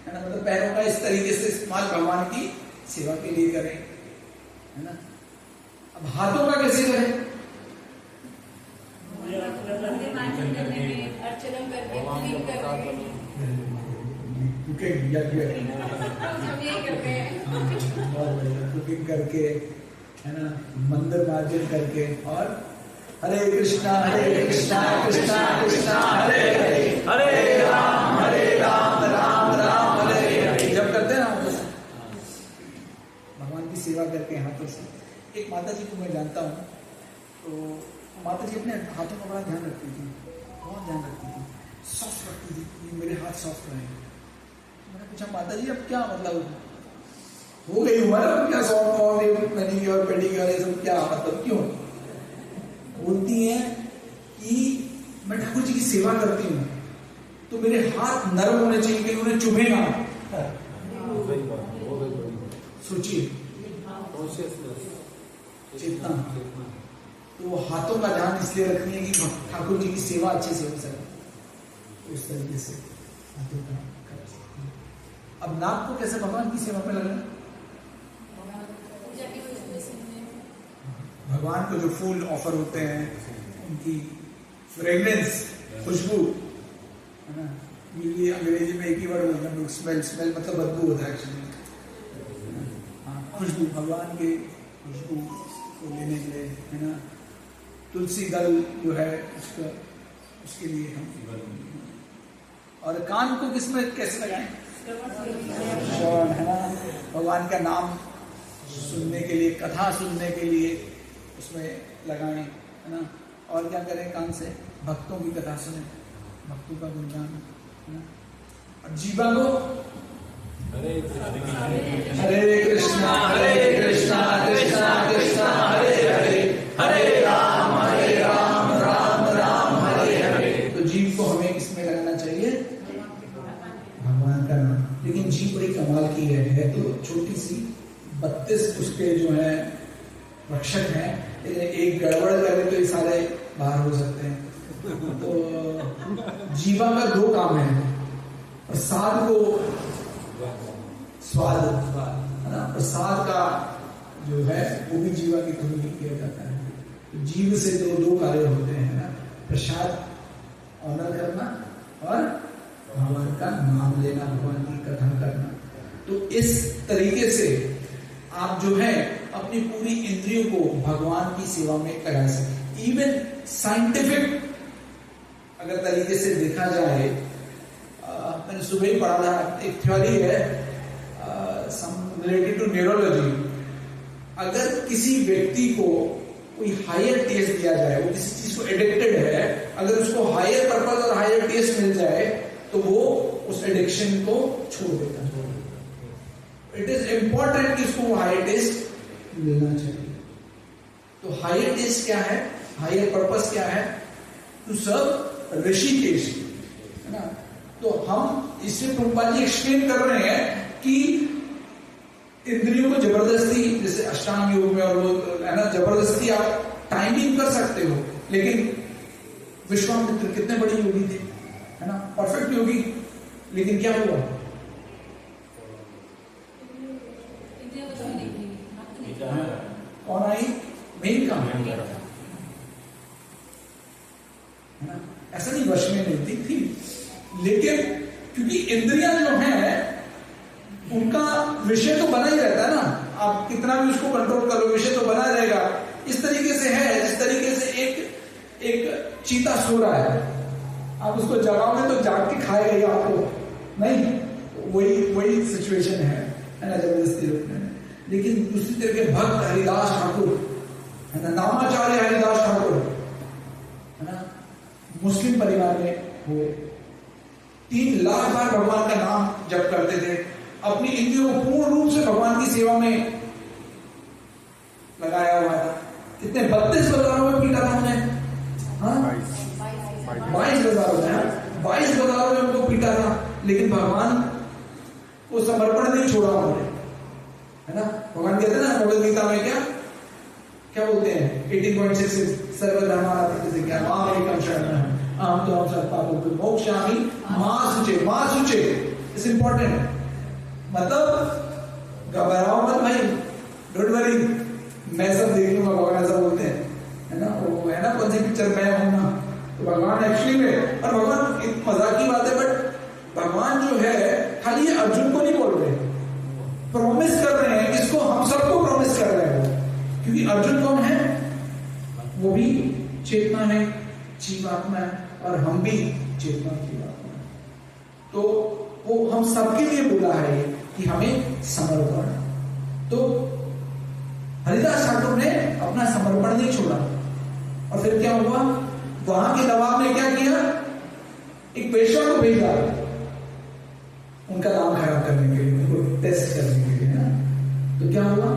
A: है ना। मतलब पैरों का इस तरीके से इस्तेमाल भगवान की सेवा के लिए करें, है ना। अब हाथों का कैसे करें? कुकिंग करके, है ना, मंदिर मार्जन करके, और हरे कृष्णा कृष्णा कृष्णा हरे हरे, हरे राम राम राम हरे हरे, जब करते हैं ना भगवान की सेवा करके हाथों से। एक माता जी को मैं जानता हूँ, तो माता जी अपने हाथों का बड़ा ध्यान रखती थी, बहुत ध्यान रखती थी, सॉफ्ट रखती थी, मेरे हाथ सॉफ्ट रहे। मैंने पूछा माता जी अब क्या मतलब हो गई उम्र, अब क्या सॉफ्ट और मैनिक्योर पेडिक्योर ये सब क्या मतलब क्यों? बोलती है कि मैं ठाकुर जी की सेवा करती हूँ तो मेरे हाथ नरम होने चाहिए कि उन्हें चुभे ना। सोचिए, चेतना। तो वो हाथों का ध्यान इसलिए रखनी है कि ठाकुर जी की सेवा अच्छे से हो सके, उस तरीके से हाथों का कर सकते हैं। अब नाक को कैसे भगवान की सेवा में लगाएं? भगवान को जो फूल ऑफर होते हैं उनकी फ्रेग्रेंस, खुशबू, है ना, ये अंग्रेजी में एक ही वर्ड बोलते हैं, स्मेल मतलब बदबू होता है एक्चुअली। खुशबू, भगवान के खुशबू को लेने के लिए, है ना। तुलसी दल जो है उसके लिए हम, और कान को किसमें कैसे लगाएं? श्रवण, है ना, भगवान का नाम सुनने के लिए, कथा सुनने के लिए उसमें लगाएं, है ना। और क्या करें? कान से भक्तों की कथा सुने, भक्तों का गुणगान, है ना। और जीवा को हरे कृष्णा कृष्णा कृष्णा हरे हरे, हरे राम राम राम हरे हरे। तो जीव को हमें किसमें लगाना चाहिए? भगवान का नाम। लेकिन जीव बड़ी कमाल की है तो छोटी सी, 32 उसके जो है रक्षक हैं, लेकिन एक गड़बड़ करे तो ये सारे बाहर हो सकते हैं। तो जीवा का 2 काम है, प्रसाद को स्वाद, है ना, प्रसाद का जो है वो भी जीवा की धुन में किया जाता है। तो जीव से तो दो कार्य होते हैं ना, प्रसाद ऑनर करना और भगवान का नाम लेना, भगवान की कथन करना। तो इस तरीके से आप जो है अपनी पूरी इंद्रियों को भगवान की सेवा में लगा सकते। इवन साइंटिफिक अगर तरीके से देखा जाए, मैंने सुबह ही पढ़ा था, एक थ्योरी है रिलेटेड टू न्यूरोलॉजी। अगर किसी व्यक्ति को कोई हायर टेस्ट दिया जाए, वो किसी चीज को एडिक्टेड है, अगर उसको हायर पर्पस और हायर टेस्ट मिल जाए तो वो उस एडिक्शन को छोड़ देता है। इट इज इंपॉर्टेंट कि उसको हायर टेस्ट मिलना चाहिए। तो हायर टेस्ट क्या है, हायर पर्पस क्या है? टू सर्व ऋषिकेश, है ना। तो हम इससे प्रभुपाद जी एक्सप्लेन कर रहे हैं कि इंद्रियों को जबरदस्ती, जैसे अष्टांग योग में और वो है ना, जबरदस्ती आप टाइमिंग कर सकते हो, लेकिन विश्वामित्र कितने बड़े योगी थे, है ना, परफेक्ट योगी, लेकिन क्या हुआ? कौन आई? मेन काम, है ना। ऐसा नहीं वश में नहीं थी, लेकिन क्योंकि इंद्रियां जो हैं उनका विषय तो बना ही रहता है ना, आप कितना भी उसको कंट्रोल कर लो, विषय तो बना रहेगा। इस तरीके से है, जिस तरीके से एक चीता सो रहा है, आप उसको जगाओगे तो जाग के खाएगा ही आपको, नहीं? वही सिचुएशन है ना, जबरदस्ती रोकने में। लेकिन दूसरी तरह के भक्त हरिदास ठाकुर, है ना, नामाचार्य हरिदास ठाकुर, है ना, मुस्लिम परिवार में हुए, 3 लाख बार भगवान का नाम जप करते थे, अपनी इंद्रियों को पूर्ण रूप से भगवान की सेवा में लगाया हुआ था। कितने 32 बाजारों में पीटा था उन्हें, 22 बाजारों में, 22 बाजारों में उनको पीटा था, लेकिन भगवान को समर्पण नहीं छोड़ा उन्होंने, है ना। भगवान कहते हैं ना भगवद गीता में, क्या बोलते हैं 18.66, सर्वधर्मान् परित्यज्य माम् एकं शरणं अहं त्वां सर्वपापेभ्यो मोक्षयामि मा शुचे। इट्स इंपॉर्टेंट, मतलब घबराओ मत भाई, डोंट वरी, मैं सब देख लूंगा, भगवान ऐसा बोलते हैं, है ना। वो है ना कौन सी पिक्चर, मैं हूं ना, तो भगवान एक्चुअली में, और भगवान एक मजाक की बात है, बट भगवान जो है खाली अर्जुन को नहीं बोल रहे, प्रॉमिस कर रहे हैं, इसको हम सबको प्रॉमिस कर रहे हैं, क्योंकि अर्जुन कौन है? वो भी चेतना है, जीवात्मा है, और हम भी चेतना जीवात्मा है। तो वो हम सबके लिए बोला है कि हमें समर्पण। तो हरिदास ठाकुर ने अपना समर्पण नहीं छोड़ा, और फिर क्या हुआ? वहां के दबाव में क्या किया? एक पेशवा को भेजा उनका नाम खराब करने के लिए, उनको टेस्ट करने के लिए, ना। तो क्या हुआ?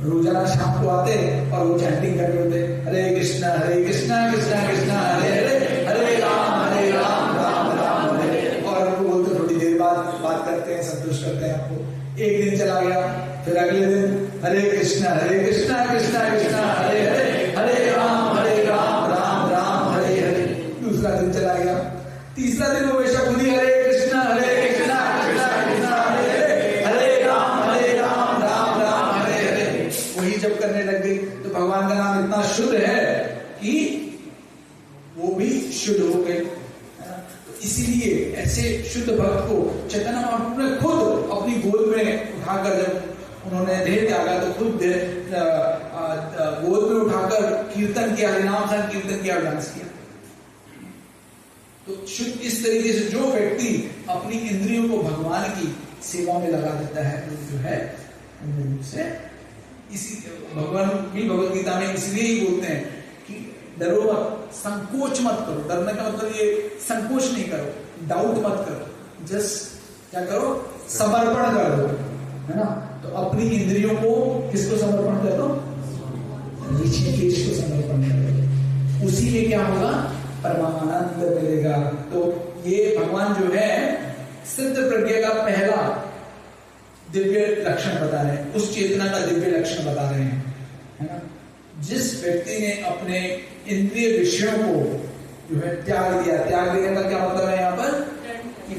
A: रोजाना शाम को आते और वो चैंटिंग करते होते, हरे कृष्णा कृष्णा कृष्णा हरे हरे, हरे राम राम राम हरे। और उनको बोलते थोड़ी देर बाद बात करते हैं, संतुष्ट करते हैं आपको। एक दिन चला गया, फिर अगले दिन हरे कृष्णा कृष्णा कृष्णा हरे हरे, हरे राम राम राम हरे हरे। दूसरा दिन चला गया, तीसरा दिन वो वैसा खुद ही हरे कृष्णा कृष्णा कृष्णा हरे हरे, हरे राम राम हरे हरे, वही जब करने लग गई। तो भगवान का नाम इतना शुद्ध है कि वो भी शुद्ध हो गए। तो इसीलिए ऐसे शुद्ध भक्त को चैतन्य महाप्रभु ने खुद अपनी गोद में उठाकर, जब उन्होंने देह त्यागा तो खुद गोद में उठाकर कीर्तन किया, हरिनाम कीर्तन किया, डांस किया। तो शुद्ध इस तरीके से जो व्यक्ति अपनी इंद्रियों को भगवान की सेवा में लगा देता है, तो जो है से इसी भगवान भी भगवद गीता में इसलिए ही बोलते हैं कि डरो मत, संकोच मत करो। डरने का मतलब ये संकोच नहीं करो, डाउट मत करो, जस्ट क्या करो? समर्पण कर दो, है ना। तो अपनी इंद्रियों को किसको समर्पण कर दो? ऋषिकेश को समर्पण कर दो, उसी में क्या होगा? परमानंद मिलेगा। तो ये भगवान जो है सिद्ध प्रज्ञा का पहला दिव्य लक्षण बता रहे हैं, उस चेतना का दिव्य लक्षण बता रहे हैं, है ना। जिस व्यक्ति ने अपने इंद्रिय विषयों को जो है त्याग दिया, त्याग देने का क्या मतलब है यहाँ पर? कि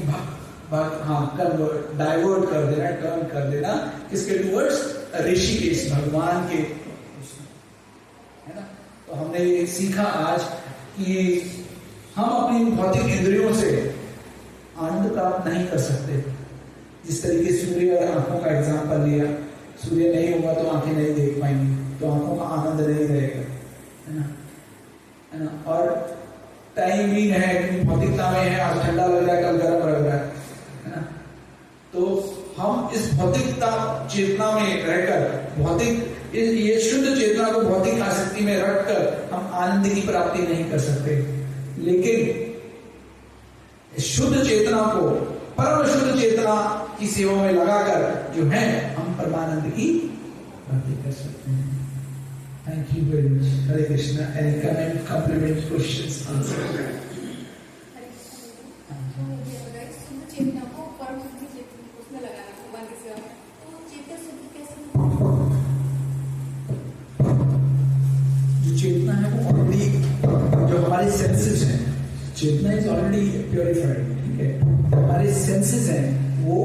A: डाइवर्ट कर देना, टर्न कर देना, किसके टूवर्ड्स? ऋषिकेश, भगवान के, है ना। तो सीखा आज कि हम अपनी भौतिक इंद्रियों से आनंद प्राप्त नहीं कर सकते। जिस तरीके सूर्य और आंखों का एग्जाम्पल लिया, सूर्य नहीं होगा तो आंखें नहीं देख पाएंगी, तो आंखों का आनंद नहीं रहेगा, है ना। और टाइम भी है कि भौतिकता में है, आज ठंडा लग रहा है, कल गर्म लग रहा है ना। तो हम इस भौतिकता चेतना में रहकर, भौतिक ये शुद्ध चेतना को भौतिक आसक्ति में रखकर हम आनंद की प्राप्ति नहीं कर सकते। लेकिन शुद्ध चेतना को, परम शुद्ध चेतना की सेवा में लगाकर जो है हम परमानंद की प्राप्ति कर सकते हैं। Thank you very much. Hare Krishna. Any comment, compliment, questions, answer?
D: चेतना को परम शुद्ध चेतना उसमें लगाना भगवान की सेवा में, तो चेतना शुद्ध कैसे?
A: जो चेतना है वो ऑलरेडी, जो हमारे सेंसेस हैं, चेतना इज ऑलरेडी प्योरिफाइड, ठीक है। हमारे सेंसेस हैं वो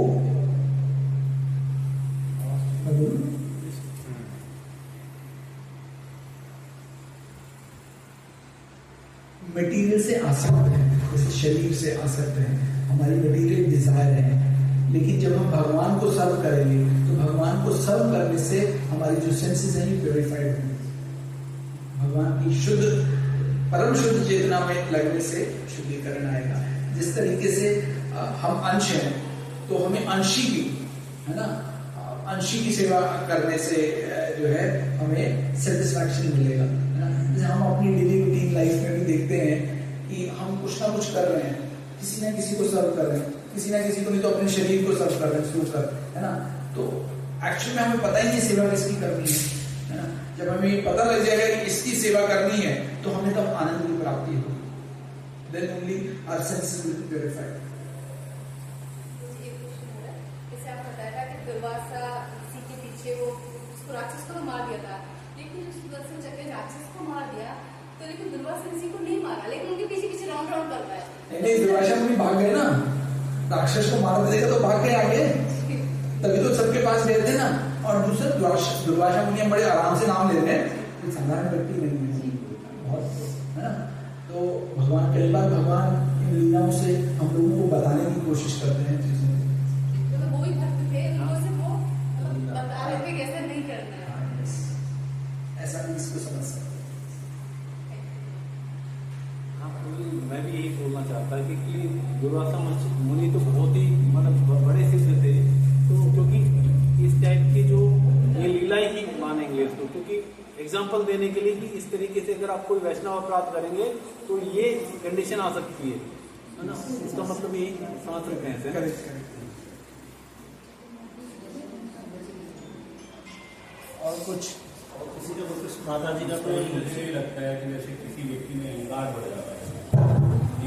A: मटेरियल से आसक्त है, जैसे शरीर से आसक्त है, हमारी मटेरियल डिजायर है। लेकिन जब हम भगवान को सर्व करेंगे तो भगवान को सर्व करने से हमारी जो सेंसेस हैं ये प्योरिफाइड होंगे। भगवान की शुद्ध, परम शुद्ध चेतना में लगने से शुद्धिकरण आएगा। जिस तरीके से हम अंश हैं तो हमें अंशी की, है ना, अंशी की सेवा करने से जो है हमें सेटिस्फैक्शन मिलेगा, है ना। जैसे हम अपनी डेली रूटीन लाइफ में भी देखते हैं कि हम कुछ ना कुछ कर रहे हैं, किसी ना किसी को सर्व कर रहे हैं, किसी ना किसी को, नहीं तो अपने शरीर को सर्व कर रहे हैं, सूख कर, है ना। तो एक्चुअली में हमें पता ही नहीं सेवा किसकी करनी है ना। जब हमें पता लग जाएगा कि इसकी सेवा करनी है तो हमें तब आनंद की प्राप्ति होगी। Then only our senses will be purified.
D: जैसे आप बताया था कि दुर्वासा ऋषि के पीछे वो उसको राक्षस को मार दिया था, लेकिन सुदर्शन चक्र ने राक्षस को मार दिया, तो लेकिन दुर्वासा ऋषि को नहीं मारा, लेकिन उनके पीछे पीछे राउंड राउंड कर रहा है।
A: नहीं, दुर्वासा मुनि भाग गए ना, राक्षस को मार देगा तो भाग गए आगे, तभी तो सबके पास गए थे ना। और दूसरा दुर्वासा मुनि हम बड़े आराम से नाम ले रहे हैं, कोई साधारण व्यक्ति नहीं है, बहुत, है ना। तो भगवान, कई बार भगवान इन लीलाओं से हम लोगों को बताने की कोशिश करते हैं चीजें।
D: तो वो ही भक्त थे, उनको सिर्फ वो बता रहे थे कैसे नहीं करना है।
A: ऐसा भी इसको समझ सकते हैं।
C: हाँ, मैं भी यही बोलना चाहता कि दुर्वासा मुनि तो बहुत ही मतलब बड़े सिद्ध थे, तो क्योंकि इस टाइप के जो ये लीला ही मानेंगे इसको, क्योंकि एग्जाम्पल देने के लिए कि इस तरीके से अगर आप कोई वैष्णव प्राप्त करेंगे तो ये कंडीशन आ सकती है ना। इसका मतलब यही समझ सकते हैं।
A: और कुछ
B: किसी का कुछ माता जी का कोई मुझे लगता है कि जैसे किसी व्यक्ति में अहंकार बढ़ जाता है,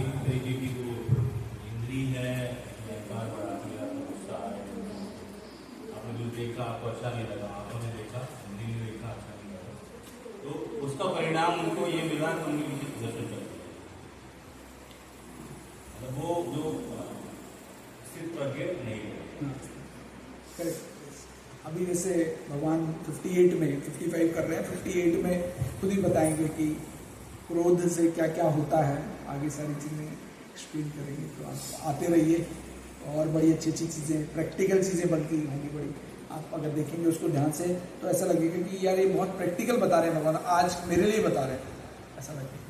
B: एक तरीके की जो इंद्री है अहंकार बढ़ा दिया, गुस्सा है, आपने जो देखा आपको अच्छा नहीं लगा, आंखों ने देखा, इंद्री ने देखा अच्छा नहीं लगा, तो उसका परिणाम उनको ये मिला कि उनके पीछे प्रदर्शन करते हैं। मतलब वो जो स्थित प्रज्ञ नहीं है।
A: अभी जैसे भगवान 58 में 55 कर रहे हैं, 58 में खुद ही बताएंगे कि क्रोध से क्या क्या होता है, आगे सारी चीजें एक्सप्लेन करेंगे। तो आप आते रहिए, और बड़ी अच्छी अच्छी चीजें, प्रैक्टिकल चीजें बनती होंगी बड़ी। आप अगर देखेंगे उसको ध्यान से तो ऐसा लगेगा कि यार ये बहुत प्रैक्टिकल बता रहे हैं भगवान, आज मेरे लिए बता रहे हैं, ऐसा लगेगा।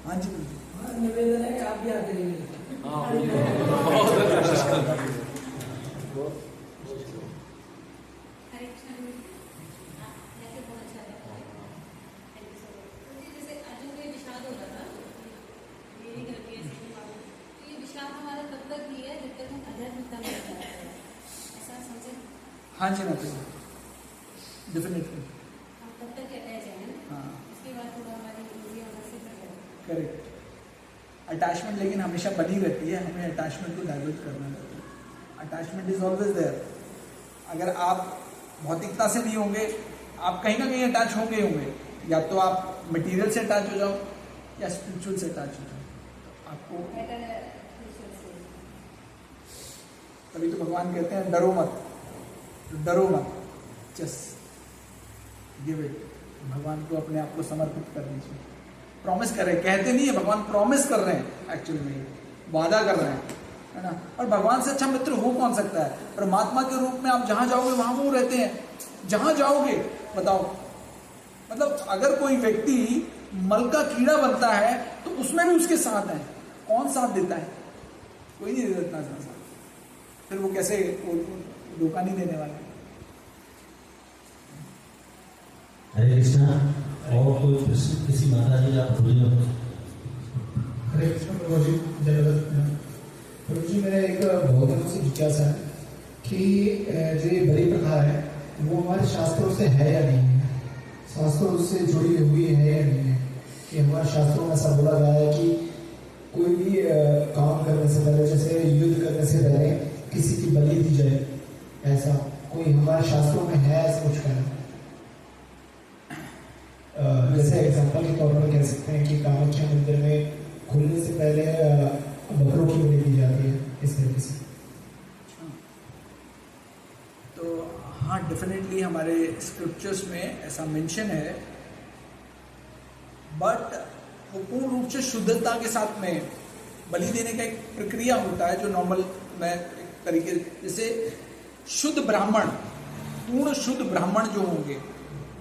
A: हाँ जी,
E: निवेदन है कि आप भी आते रहिए।
A: हाँ जी, माता जी, डेफिनेटली। हाँ, करेक्ट। अटैचमेंट लेकिन हमेशा बनी रहती है, हमें अटैचमेंट को डाइवर्ट करना रहता है। Attachment is always there. अगर आप भौतिकता से नहीं होंगे, आप कहीं ना कहीं अटैच होंगे होंगे, या तो आप मटेरियल से अटैच हो जाओ या स्पिरिचुअल से अटैच हो जाओ। आपको तभी तो भगवान कहते हैं डरो मत, डरो मत, जस्ट गिव इट। भगवान को अपने आप को समर्पित कर दीजिए। प्रॉमिस कर रहे हैं, कहते नहीं है, भगवान प्रॉमिस कर रहे हैं, एक्चुअली में वादा कर रहे हैं, है ना। और भगवान से अच्छा मित्र हो कौन सकता है? परमात्मा के रूप में आप जहां जाओगे वहां वो रहते हैं, जहां जाओगे। बताओ, मतलब अगर कोई व्यक्ति मल का कीड़ा बनता है तो उसमें भी उसके साथ है, कौन साथ देता है? कोई नहीं देता इतना साथ। फिर वो कैसे धोखा नहीं देने वाला है।
F: हरे कृष्णा। और कोई प्रश्न किसी माता जी का बोलिए।
G: हरे कृष्ण प्रभु जी, जय प्रभु जी। मेरा एक बहुत दिनों से जिज्ञासा है कि जो ये बलि प्रथा है वो हमारे शास्त्रों से है या नहीं है, शास्त्रों से जुड़ी हुई है या नहीं है। कि हमारे शास्त्रों में ऐसा बोला गया है कि कोई भी काम करने से पहले, जैसे युद्ध करने से पहले किसी की बलि दी जाए, ऐसा कोई हमारे शास्त्रों में है ऐसा कुछ कहना? जैसे एग्जाम्पल के तौर पर कह सकते हैं कि कामाख्या मंदिर में खुलने से पहले बकरों की बलि दी जाती है, इस तरीके से।
A: तो हाँ, डेफिनेटली हमारे स्क्रिप्चर्स में ऐसा मेंशन है, बट वो पूर्ण रूप से शुद्धता के साथ में बलि देने का एक प्रक्रिया होता है जो नॉर्मल में एक तरीके, जैसे शुद्ध ब्राह्मण, पूर्ण शुद्ध ब्राह्मण जो होंगे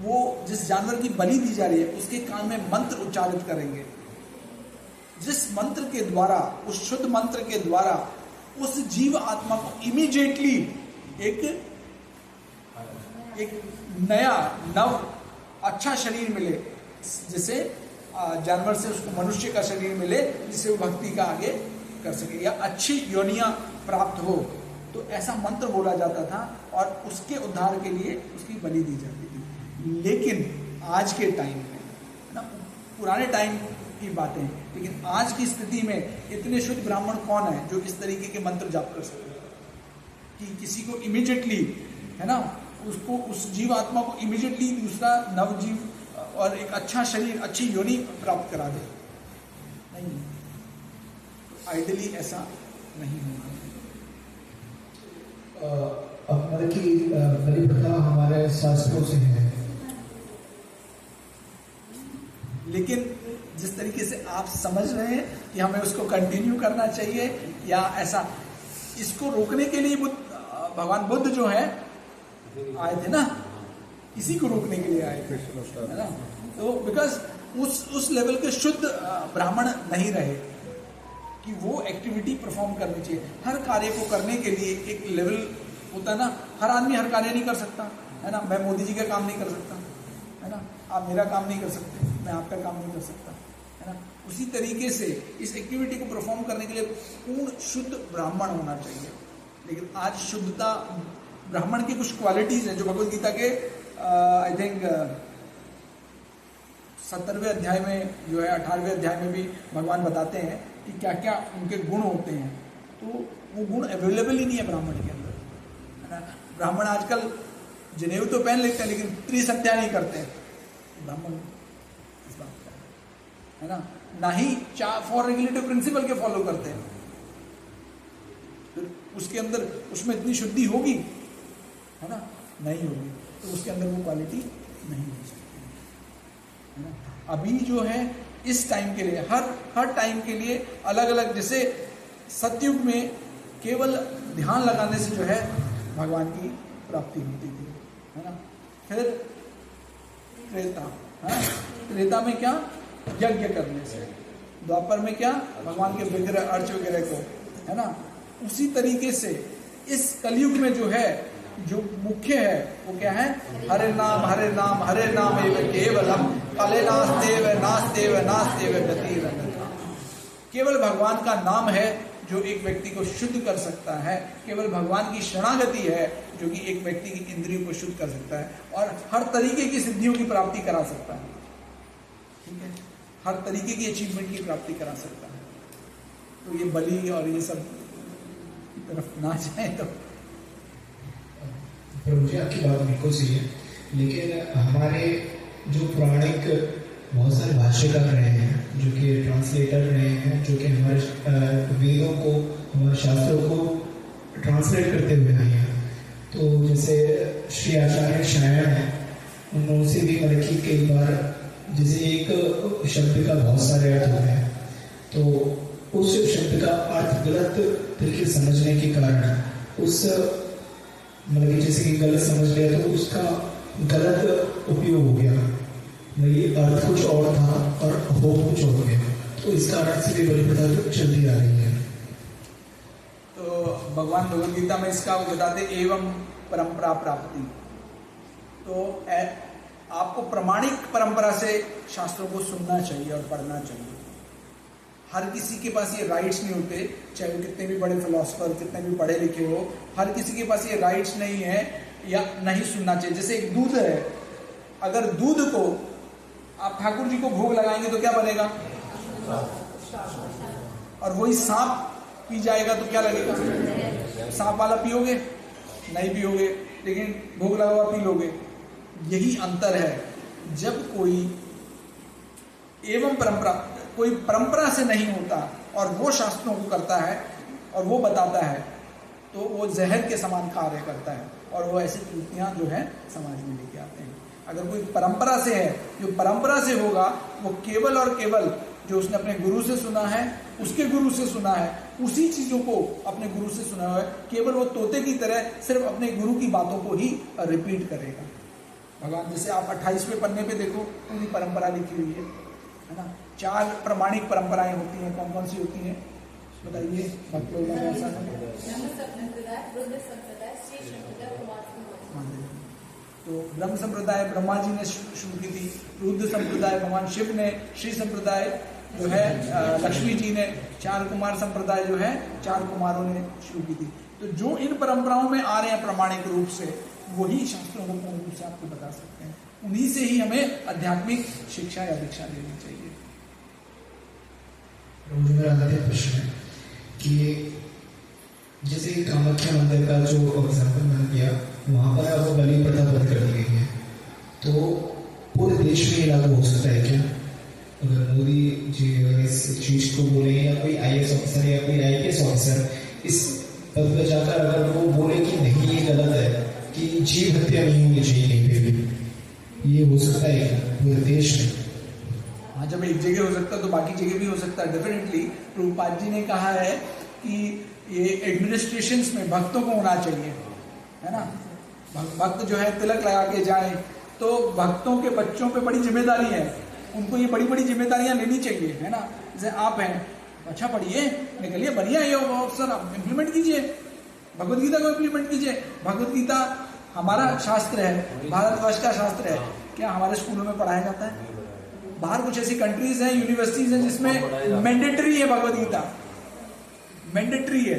A: वो जिस जानवर की बलि दी जा रही है उसके कान में मंत्र उच्चारित करेंगे, जिस मंत्र के द्वारा, उस शुद्ध मंत्र के द्वारा उस जीव आत्मा को इमीडिएटली एक नया नव अच्छा शरीर मिले, जिसे जानवर से उसको मनुष्य का शरीर मिले, जिससे वो भक्ति का आगे कर सके या अच्छी योनियां प्राप्त हो। तो ऐसा मंत्र बोला जाता था और उसके उद्धार के लिए उसकी बलि दी जाती थी। लेकिन आज के टाइम में ना, पुराने टाइम की बातें, लेकिन आज की स्थिति में इतने शुद्ध ब्राह्मण कौन है जो इस तरीके के मंत्र जाप कर सकते हैं कि किसी को इमीडिएटली, है ना, उसको, उस जीव आत्मा को इमीडिएटली दूसरा नव जीव और एक अच्छा शरीर, अच्छी योनि प्राप्त करा दे? नहीं, आइडियली ऐसा नहीं होगा।
G: अब मतलब कि बलि प्रथा हमारे शास्त्रों से है,
A: लेकिन जिस तरीके से आप समझ रहे हैं कि हमें उसको कंटिन्यू करना चाहिए या ऐसा, इसको रोकने के लिए भगवान बुद्ध जो है आए थे ना, इसी को रोकने के लिए आए थे, है ना। तो बिकॉज उस लेवल के शुद्ध ब्राह्मण नहीं रहे कि वो एक्टिविटी परफॉर्म करनी चाहिए। हर कार्य को करने के लिए एक लेवल होता है ना, हर आदमी हर कार्य नहीं कर सकता, है ना। मैं मोदी जी का काम नहीं कर सकता, है ना, आप मेरा काम नहीं कर सकते, मैं आपका काम नहीं कर सकता, है ना। उसी तरीके से इस एक्टिविटी को परफॉर्म करने के लिए पूर्ण शुद्ध ब्राह्मण होना चाहिए। लेकिन आज शुद्धता, ब्राह्मण की कुछ क्वालिटीज हैं जो भगवद गीता के आई थिंक 17वें अध्याय में जो है, 18वें अध्याय में भी भगवान बताते हैं कि क्या क्या उनके गुण होते हैं। तो वो गुण अवेलेबल ही नहीं है ब्राह्मण के अंदर, है ना। ब्राह्मण आजकल जनेऊ तो पहन लेते हैं लेकिन त्रिसंध्या नहीं करते हैं ब्राह्मण, इस बात का, है ना। ना ही फॉर रेगुलेटिव प्रिंसिपल के फॉलो करते हैं। फिर उसके अंदर, उसमें इतनी शुद्धि होगी, है ना, नहीं होगी, तो उसके अंदर वो क्वालिटी नहीं हो सकती, है ना। अभी जो है इस टाइम के लिए, हर टाइम के लिए अलग अलग, जैसे सतयुग में केवल ध्यान लगाने से जो है भगवान की प्राप्ति होती थी, है ना। फिर त्रेता, है, त्रेता में क्या, यज्ञ करने से। द्वापर में क्या, भगवान के विग्रह, अर्च वगैरह को, है ना। उसी तरीके से इस कलयुग में जो है, जो मुख्य है वो क्या है, हरे नाम हरे नाम हरे नाम एवं केवलम काले नास्तेव नास्तेव नास्तेव गति रंगता। केवल भगवान का नाम है जो एक व्यक्ति को शुद्ध कर सकता है। केवल भगवान की शरणागति है जो कि एक व्यक्ति की इंद्रियों को शुद्ध कर सकता है और हर तरीके की सिद्धियों की प्राप्ति करा सकता है, ठीक है, हर तरीके की अचीवमेंट की प्राप्ति करा सकता है। तो ये बलि और ये सब की तरफ ना जाए तो
G: प्रभु जी आपकी बात बिल्कुल सही है, लेकिन हमारे जो पौराणिक बहुत सारे भाष्यकार रहे हैं, जो कि ट्रांसलेटर रहे हैं, जो कि हमारे वेदों को, हमारे शास्त्रों को ट्रांसलेट करते हुए आए हैं। तो जैसे श्री आचार्य शायण है, उनसे भी मतलब कि कई बार जैसे एक शब्द का बहुत सारे अर्थ होते हैं, तो उस शब्द का अर्थ गलत तरीके से समझने के कारण उस मतलब कि जैसे कि गलत समझ लिया तो उसका गलत उपयोग हो गया, मतलब ये अर्थ कुछ और था और हो कुछ और गया, तो इस कारण से भी बड़ी प्रथा चलती आ रही है।
A: तो भगवान भगवद गीता में इसका वो बताते एवं परंपरा प्राप्ति। तो आपको प्रामाणिक परंपरा से शास्त्रों को सुनना चाहिए और पढ़ना चाहिए। हर किसी के पास ये राइट्स नहीं होते, चाहे वो कितने भी बड़े फिलोसफर, कितने भी पढ़े लिखे हो, हर किसी के पास ये राइट्स नहीं है या नहीं सुनना चाहिए। जैसे एक दूध है, अगर दूध को आप ठाकुर जी को भोग लगाएंगे तो क्या बनेगा, और वही सांप पी जाएगा तो क्या लगेगा, सांप वाला पियोगे नहीं पियोगे, लेकिन भोग लगा हुआ पी लोगे। यही अंतर है। जब कोई एवं परंपरा, कोई परंपरा से नहीं होता और वो शास्त्रों को करता है और वो बताता है, तो वो जहर के समान कार्य करता है और वो ऐसी त्रुटियां जो है समाज में लेके आते हैं। अगर कोई परंपरा से है, जो परंपरा से होगा वो केवल और केवल जो उसने अपने गुरु से सुना है, उसके गुरु से सुना है, उसी चीजों को अपने गुरु से सुना हुआ है, केवल वो तोते की तरह सिर्फ अपने गुरु की बातों को ही रिपीट करेगा। भगवान जैसे आप 28वें पन्ने पे देखो, पूरी परंपरा लिखी हुई है ना। 4 प्रमाणिक परंपराएं होती हैं, कौन कौन सी होती हैं बताइए। भक्त लोग ऐसा तो ब्रह्म संप्रदाय ब्रह्मा जी ने शुरू की थी, रुद्र संप्रदाय भगवान शिव ने, श्री संप्रदाय जो है लक्ष्मी जी ने, 4 कुमार संप्रदाय जो है 4 कुमारों ने शुरू की थी। तो जो इन परंपराओं में आ रहे हैं प्रामाणिक रूप से, वही शास्त्रों को पूर्ण रूप से आपको बता सकते हैं। उन्हीं से ही हमें आध्यात्मिक शिक्षा या दीक्षा लेनी चाहिए।
G: मेरा अंतिम प्रश्न है कि जैसे कामाख्या मंदिर का जो एग्जाम्पल मैंने किया, वहां पर अब बलि प्रथा बंद कर दी गई है, तो पूरे देश में लागू हो सकता है क्या? अगर मोदी जी इस चीज को बोले, या कोई IAS ऑफिसर या कोई IPS ऑफिसर इस पद पर जाकर अगर वो बोले कि नहीं ये गलत है, कि जीव हत्या नहीं होनी चाहिए कहीं पे भी, ये हो सकता है पूरे देश में?
A: हाँ, जब एक जगह हो सकता है तो बाकी जगह भी हो सकता है। डेफिनेटली प्रभुपाद जी ने कहा है कि ये एडमिनिस्ट्रेशंस में भक्तों को होना चाहिए, है ना। भक्त जो है तिलक लगा के जाए, तो भक्तों के बच्चों पे बड़ी जिम्मेदारी है, उनको ये बड़ी बड़ी जिम्मेदारियां लेनी चाहिए, है ना। जैसे आप हैं, अच्छा पढ़िए, निकलिए, बढ़िया ये अवसर आप इम्प्लीमेंट कीजिए, भगवद गीता को इम्प्लीमेंट कीजिए। भगवद गीता हमारा शास्त्र है, भारतवर्ष का शास्त्र है, क्या हमारे स्कूलों में पढ़ाया जाता है? बाहर कुछ ऐसी कंट्रीज हैं, यूनिवर्सिटीज हैं जिसमें मैंडेटरी है, भगवद गीता मैंडेटरी है।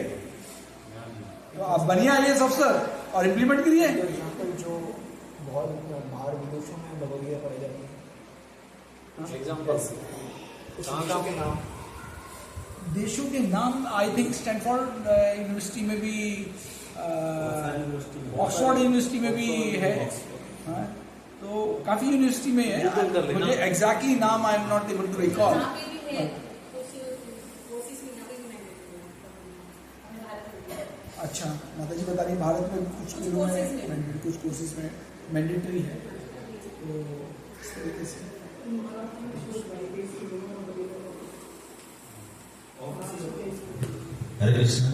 A: तो आप बनिए IAS अफसर और इम्प्लीमेंट करिए।
E: जो बहुत बाहर विदेशों में भगवद गीता पढ़ाई जाती है,
C: एग्जाम्पल्स कहाँ के नाम?
A: देशों के नाम आई थिंक स्टैनफोर्ड यूनिवर्सिटी में भी, ऑक्सफोर्ड यूनिवर्सिटी में भी है, हाँ, तो काफी यूनिवर्सिटी में है। मुझे एग्जैक्टली नाम I am not able to recall. अच्छा, माता जी बता रही भारत में कुछ स्कूलों में, कुछ कोर्सेज में मैंडेटरी है, तो इस तरीके से।
F: हरे कृष्णा।